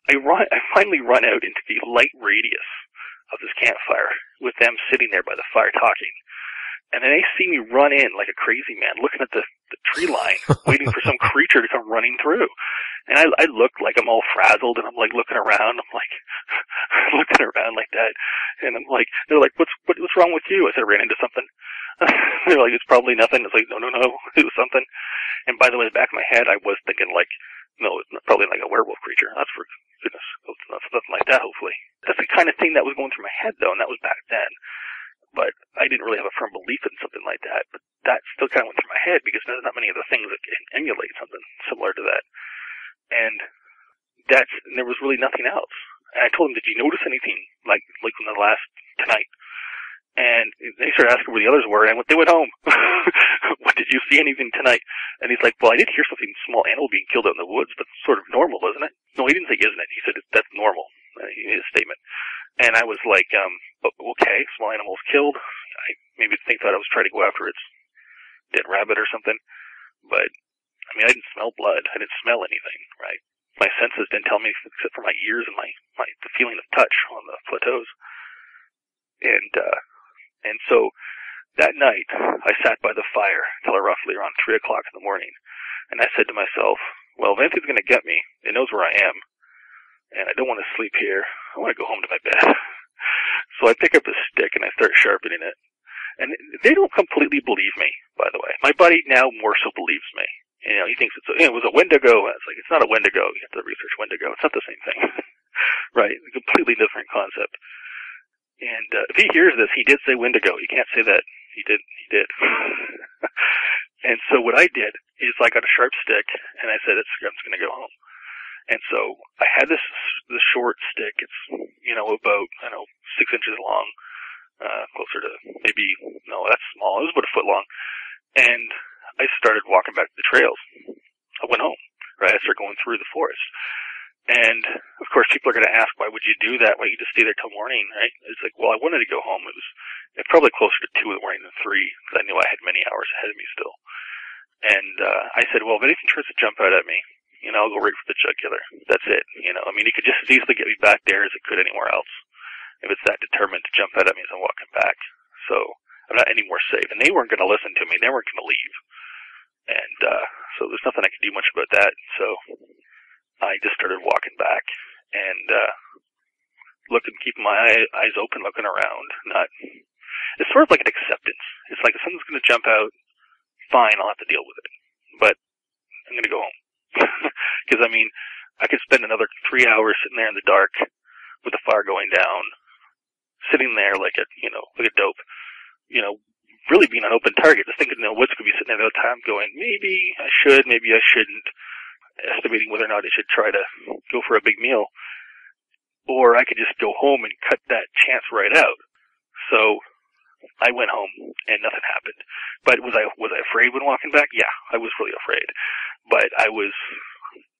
I finally run out into the light radius of this campfire with them sitting there by the fire talking. And then they see me run in like a crazy man, looking at the tree line, waiting for some creature to come running through. And I look like I'm all frazzled, and I'm like looking around. I'm like looking around like that, and I'm like, they're like, what's wrong with you? I said, I ran into something. They're like, it's probably nothing. It's like, no, it was something. And by the way, in the back of my head, I was thinking like, no, it's probably like a werewolf creature. That's for goodness, nothing like that. Hopefully, that's the kind of thing that was going through my head though, and that was back then. But I didn't really have a firm belief in something like that. But that still kind of went through my head, because there's not many other things that can emulate something similar to that. And there was really nothing else. And I told him, did you notice anything like in the last tonight? And they started asking where the others were, and they went home. What, did you see anything tonight? And he's like, well, I did hear something, small animal being killed out in the woods, but it's sort of normal, isn't it? No, he didn't say isn't it. He said that's normal. He made a statement. And I was like, okay, small animals killed. I maybe thought I was trying to go after its dead rabbit or something. But, I mean, I didn't smell blood. I didn't smell anything, right? My senses didn't tell me, except for my ears and the feeling of touch on the plateaus. And so that night, I sat by the fire till roughly around 3 o'clock in the morning. And I said to myself, well, if anything's going to get me, it knows where I am, and I don't want to sleep here. I want to go home to my bed. So I pick up a stick and I start sharpening it. And they don't completely believe me, by the way. My buddy now more so believes me. You know, he thinks it was a Wendigo. And it's like, it's not a Wendigo. You have to research Wendigo. It's not the same thing. Right? A completely different concept. And if he hears this, he did say Wendigo. You can't say that. He did. And so what I did is I got a sharp stick, and I said, I'm just going to go home. And so I had this short stick. It's, you know, about, 6 inches long, closer to maybe, no, that's small. It was about a foot long. And I started walking back to the trails. I went home, right? I started going through the forest. And, of course, people are going to ask, why would you do that? Why don't you just stay there till morning, right? It's like, well, I wanted to go home. It was probably closer to 2 in the morning than 3, because I knew I had many hours ahead of me still. And I said, well, if anything tries to jump out at me, you know, I'll go right for the jugular. That's it. You know, I mean, it could just as easily get me back there as it could anywhere else. If it's that determined to jump out at me as I'm walking back. So I'm not any more safe. And they weren't going to listen to me. They weren't going to leave. And so there's nothing I could do much about that. So I just started walking back and keeping my eyes open, looking around. It's sort of like an acceptance. It's like if something's going to jump out, fine, I'll have to deal with it. But I'm going to go home. Because, I mean, I could spend another 3 hours sitting there in the dark with the fire going down, sitting there like a dope, you know, really being an open target, just thinking, what's going to be sitting there the whole time going, maybe I should, maybe I shouldn't, estimating whether or not I should try to go for a big meal, or I could just go home and cut that chance right out. So I went home and nothing happened. But was I afraid when walking back? Yeah, I was really afraid. But I would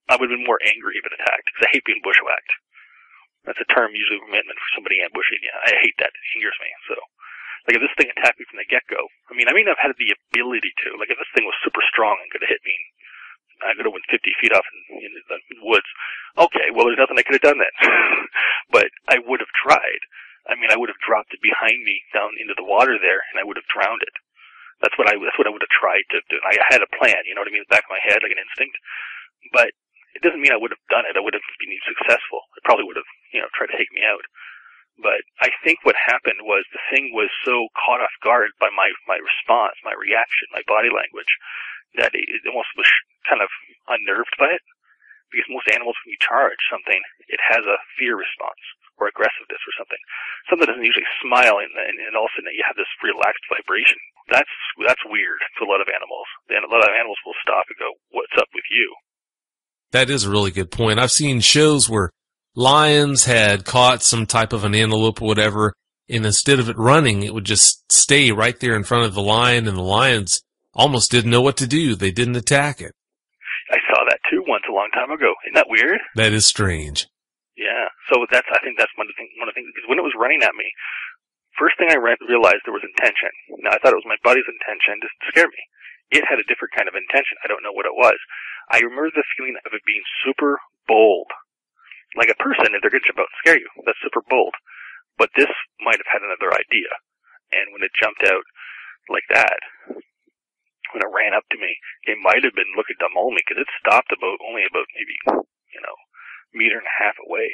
have been more angry if it attacked, because I hate being bushwhacked. That's a term usually meant for somebody ambushing you. I hate that. It angers me. So, like, if this thing attacked me from the get-go, I mean, I've had the ability to. Like, if this thing was super strong and could have hit me, I could have went 50 feet off in the woods. Okay, well, there's nothing I could have done then. But I would have tried. I mean, I would have dropped it behind me down into the water there, and I would have drowned it. That's what I would have tried to do. I had a plan, you know what I mean, in the back of my head, like an instinct. But it doesn't mean I would have done it. I would have been successful. It probably would have, tried to take me out. But I think what happened was the thing was so caught off guard by my response, my reaction, my body language, that it almost was kind of unnerved by it. Because most animals, when you charge something, it has a fear response or aggressiveness or something. Something doesn't usually smile, and all of a sudden you have this relaxed vibration. That's weird to a lot of animals. And a lot of animals will stop and go, "What's up with you?" That is a really good point. I've seen shows where lions had caught some type of an antelope or whatever, and instead of it running, it would just stay right there in front of the lion, and the lions almost didn't know what to do. They didn't attack it. I saw that too once a long time ago. Isn't that weird? That is strange. Yeah. So I think that's one of the things, because when it was running at me, first thing I realized there was intention. Now, I thought it was my body's intention to scare me. It had a different kind of intention. I don't know what it was. I remember the feeling of it being super bold. Like a person, if they're going to jump out and scare you, that's super bold. But this might have had another idea. And when it jumped out like that, when it ran up to me, it might have been looking to maul me, because it stopped only about maybe, meter and a half away.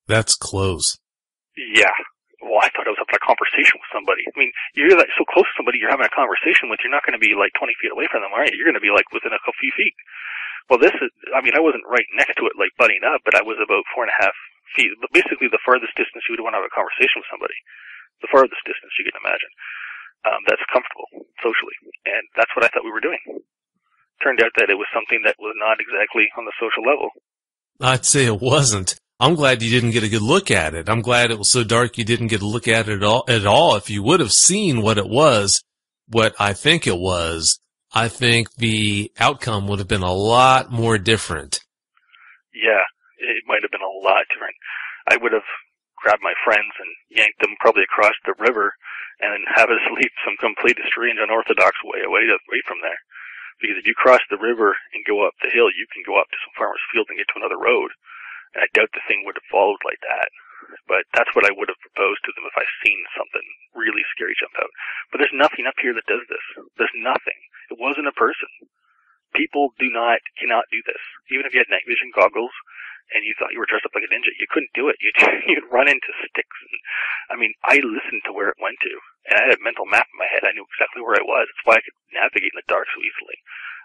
That's close. Yeah. Well, I thought I was having a conversation with somebody. I mean, you're like so close to somebody you're having a conversation with, you're not going to be like 20 feet away from them, are you? You're going to be like within a few feet. Well, I wasn't right next to it, like butting up, but I was about 4.5 feet. But basically the farthest distance you would want to have a conversation with somebody. The farthest distance you can imagine. That's comfortable socially. And that's what I thought we were doing. Turned out that it was something that was not exactly on the social level. I'd say it wasn't. I'm glad you didn't get a good look at it. I'm glad it was so dark you didn't get a look at it at all. If you would have seen what it was, what I think it was, I think the outcome would have been a lot more different. Yeah, it might have been a lot different. I would have grabbed my friends and yanked them probably across the river and have us leave some complete strange, unorthodox way away from there. Because if you cross the river and go up the hill, you can go up to some farmer's field and get to another road. And I doubt the thing would have followed like that. But that's what I would have proposed to them if I seen something really scary jump out. But there's nothing up here that does this. There's nothing. It wasn't a person. People cannot do this. Even if you had night vision goggles and you thought you were dressed up like a ninja, you couldn't do it. You'd run into sticks. And, I mean, I listened to where it went to, and I had a mental map in my head. I knew exactly where I was. That's why I could navigate in the dark so easily.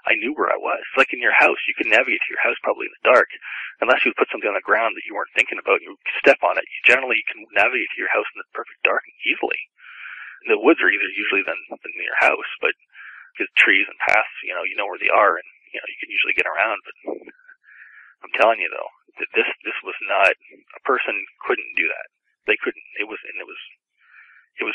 I knew where I was. It's like in your house. You can navigate to your house probably in the dark, unless you put something on the ground that you weren't thinking about and you step on it. You can navigate to your house in the perfect dark easily. The woods are easier usually than your house, but because trees and paths, you know where they are, and you can usually get around. But I'm telling you though, that this was not a person couldn't do that. They couldn't. It was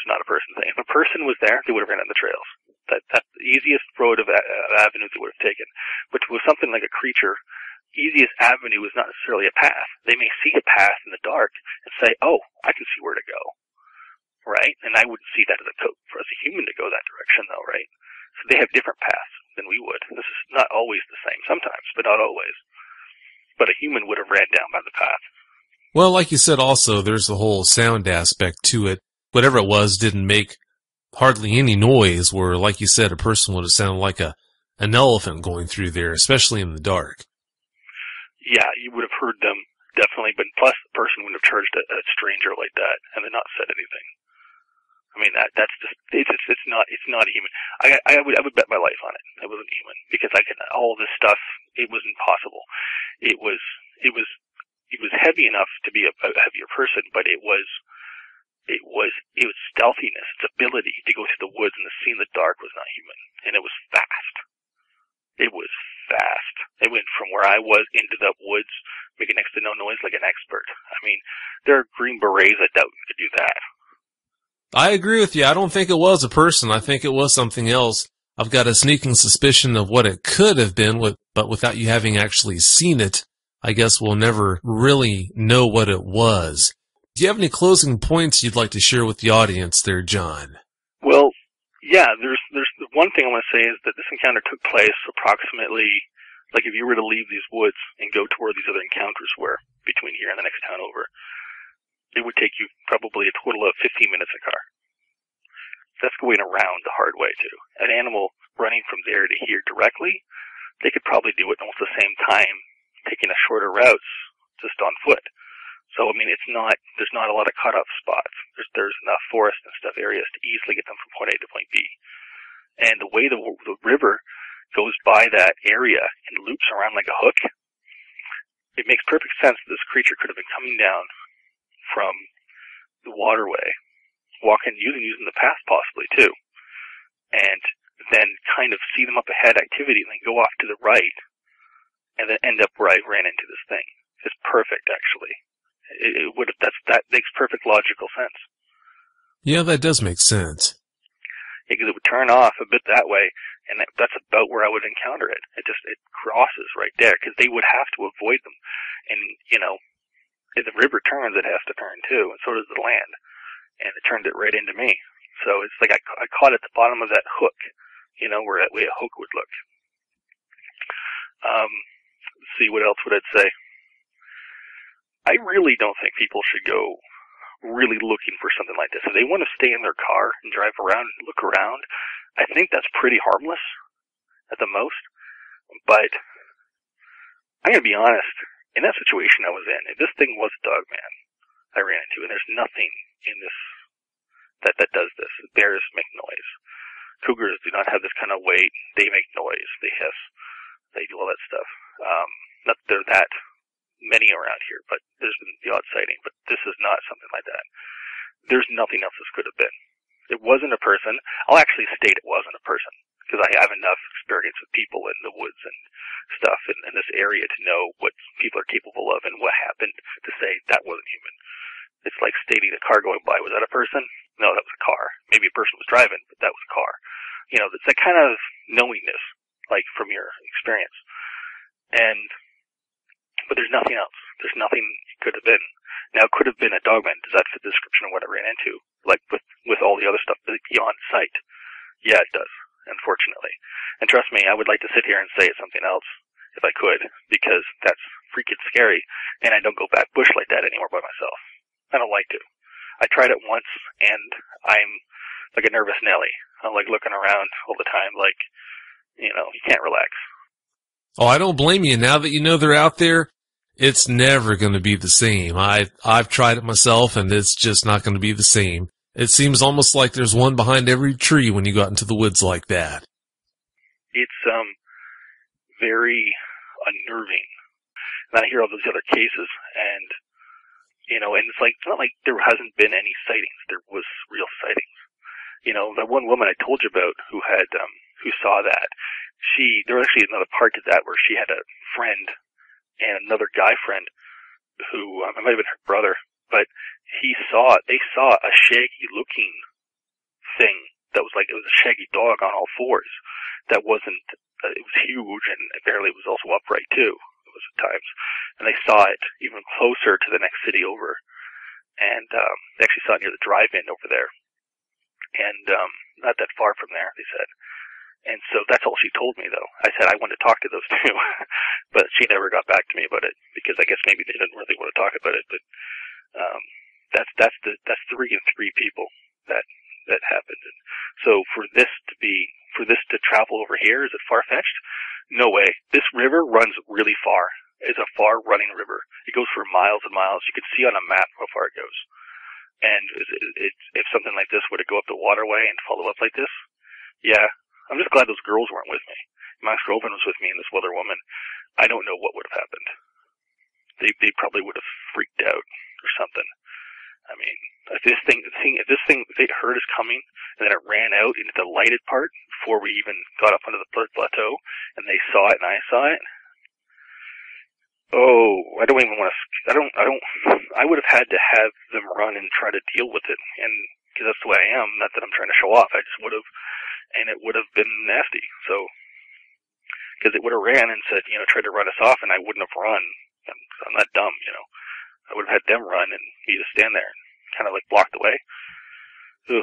not a person thing. If a person was there, they would have ran on the trails. That's the easiest road of avenue they would have taken. But with something like a creature, easiest avenue is not necessarily a path. They may see a path in the dark and say, "Oh, I can see where to go." Right? And I wouldn't see that as a human to go that direction, though, right? So they have different paths than we would. This is not always the same, sometimes, but not always. But a human would have ran down by the path. Well, like you said also, there's the whole sound aspect to it. Whatever it was didn't make hardly any noise, where, like you said, a person would have sounded like an elephant going through there, especially in the dark. Yeah, you would have heard them, definitely, but plus the person wouldn't have charged a stranger like that and then not said anything. I mean, that's just, it's not a human. I would bet my life on it. It wasn't human, because all this stuff, it was impossible. It was heavy enough to be a heavier person, but it was stealthiness, its ability to go through the woods and to see in the dark was not human. And it was fast. It was fast. It went from where I was into the woods, making next to no noise like an expert. I mean, there are Green Berets I doubt could do that. I agree with you. I don't think it was a person. I think it was something else. I've got a sneaking suspicion of what it could have been, but without you having actually seen it, I guess we'll never really know what it was. Do you have any closing points you'd like to share with the audience there, John? Well, yeah, there's one thing I want to say is that this encounter took place approximately, like if you were to leave these woods and go to where these other encounters were, between here and the next town over, it would take you probably a total of 15 minutes in a car. That's going around the hard way, too. An animal running from there to here directly, they could probably do it almost the same time, taking a shorter routes just on foot. So, I mean, there's not a lot of cut-off spots. There's enough forest and stuff areas to easily get them from point A to point B. And the way the river goes by that area and loops around like a hook, it makes perfect sense that this creature could have been coming down from the waterway, using the path possibly too, and then kind of see them up ahead activity and then go off to the right and then end up where I ran into this thing. It's perfect, actually. That makes perfect logical sense. Yeah, that does make sense. Because it would turn off a bit that way, and that's about where I would encounter it. It crosses right there, because they would have to avoid them. And, if the river turns, it has to turn too, and so does the land. And it turned it right into me. So it's like I caught at the bottom of that hook, where that way a hook would look. Let's see, what else would I say? I really don't think people should go really looking for something like this. If they want to stay in their car and drive around and look around, I think that's pretty harmless at the most. But I'm going to be honest, in that situation I was in, if this thing was a dog man I ran into, and there's nothing in this that does this. Bears make noise. Cougars do not have this kind of weight. They make noise. They hiss. They do all that stuff. Not that there are that many around here, but there's been the odd sighting. But this is not something like that. There's nothing else this could have been. It wasn't a person. I'll actually state it wasn't a person, because I have enough experience with people in the woods and stuff in this area to know what people are capable of and what happened to say that wasn't human. It's like stating a car going by. Was that a person? No, that was a car. Maybe a person was driving, but that was a car. It's that kind of knowingness, like from your experience. But there's nothing else. There's nothing it could have been. Now, it could have been a dogman. Does that fit the description of what I ran into? Like with all the other stuff beyond sight? Yeah, it does, unfortunately. And trust me, I would like to sit here and say it's something else, if I could, because that's freaking scary, and I don't go back bush like that anymore by myself. I don't like to. I tried it once, and I'm like a nervous Nelly. I'm like looking around all the time, like, you can't relax. Oh, I don't blame you. Now that you know they're out there, it's never going to be the same. I've tried it myself, and it's just not going to be the same. It seems almost like there's one behind every tree when you go out into the woods like that. It's very unnerving. And I hear all those other cases, and and it's not like there hasn't been any sightings. There was real sightings. The one woman I told you about who saw that, there was actually another part to that where she had a friend and another guy friend who, it might have been her brother, but they saw a shaggy looking thing that was it was a shaggy dog on all fours. That wasn't, it was huge, and apparently it was also upright too. It was at times. And they saw it even closer to the next city over. And, they actually saw it near the drive-in over there. And, not that far from there, they said. And so that's all she told me, though. I said I wanted to talk to those two, but she never got back to me about it, because I guess maybe they didn't really want to talk about it. But that's 3 and 3 people that happened. And so for this to travel over here, is it far-fetched? No way. This river runs really far. It's a far-running river. It goes for miles and miles. You can see on a map how far it goes. And if something like this were to go up the waterway and follow up like this, yeah. I'm just glad those girls weren't with me. My ex-girlfriend was with me and this other woman. I don't know what would have happened. They probably would have freaked out or something. I mean, if they heard us coming and then it ran out into the lighted part before we even got up onto the plateau, and they saw it and I saw it. Oh, I don't even want to. I would have had to have them run and try to deal with it, and because that's the way I am. Not that I'm trying to show off. I just would have. And it would have been nasty. So, because it would have ran and said, tried to run us off, and I wouldn't have run. I'm not dumb, I would have had them run and me just stand there and kind of block the way. Ugh.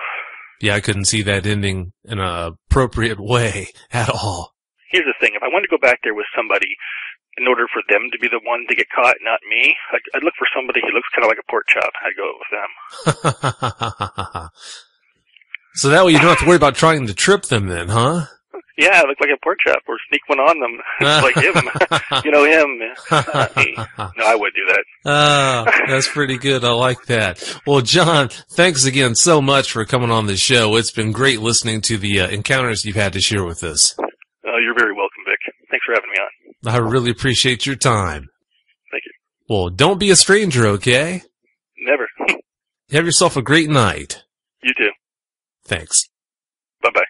Yeah, I couldn't see that ending in an appropriate way at all. Here's the thing. If I wanted to go back there with somebody, in order for them to be the one to get caught, not me, I'd look for somebody who looks kind of like a pork chop. I'd go with them. So that way you don't have to worry about trying to trip them then, huh? Yeah, I look like a pork chop, or sneak one on them. Like him. Him. Not me. No, I would do that. That's pretty good. I like that. Well, John, thanks again so much for coming on the show. It's been great listening to the encounters you've had to share with us. You're very welcome, Vic. Thanks for having me on. I really appreciate your time. Thank you. Well, don't be a stranger, okay? Never. Have yourself a great night. You too. Thanks. Bye-bye.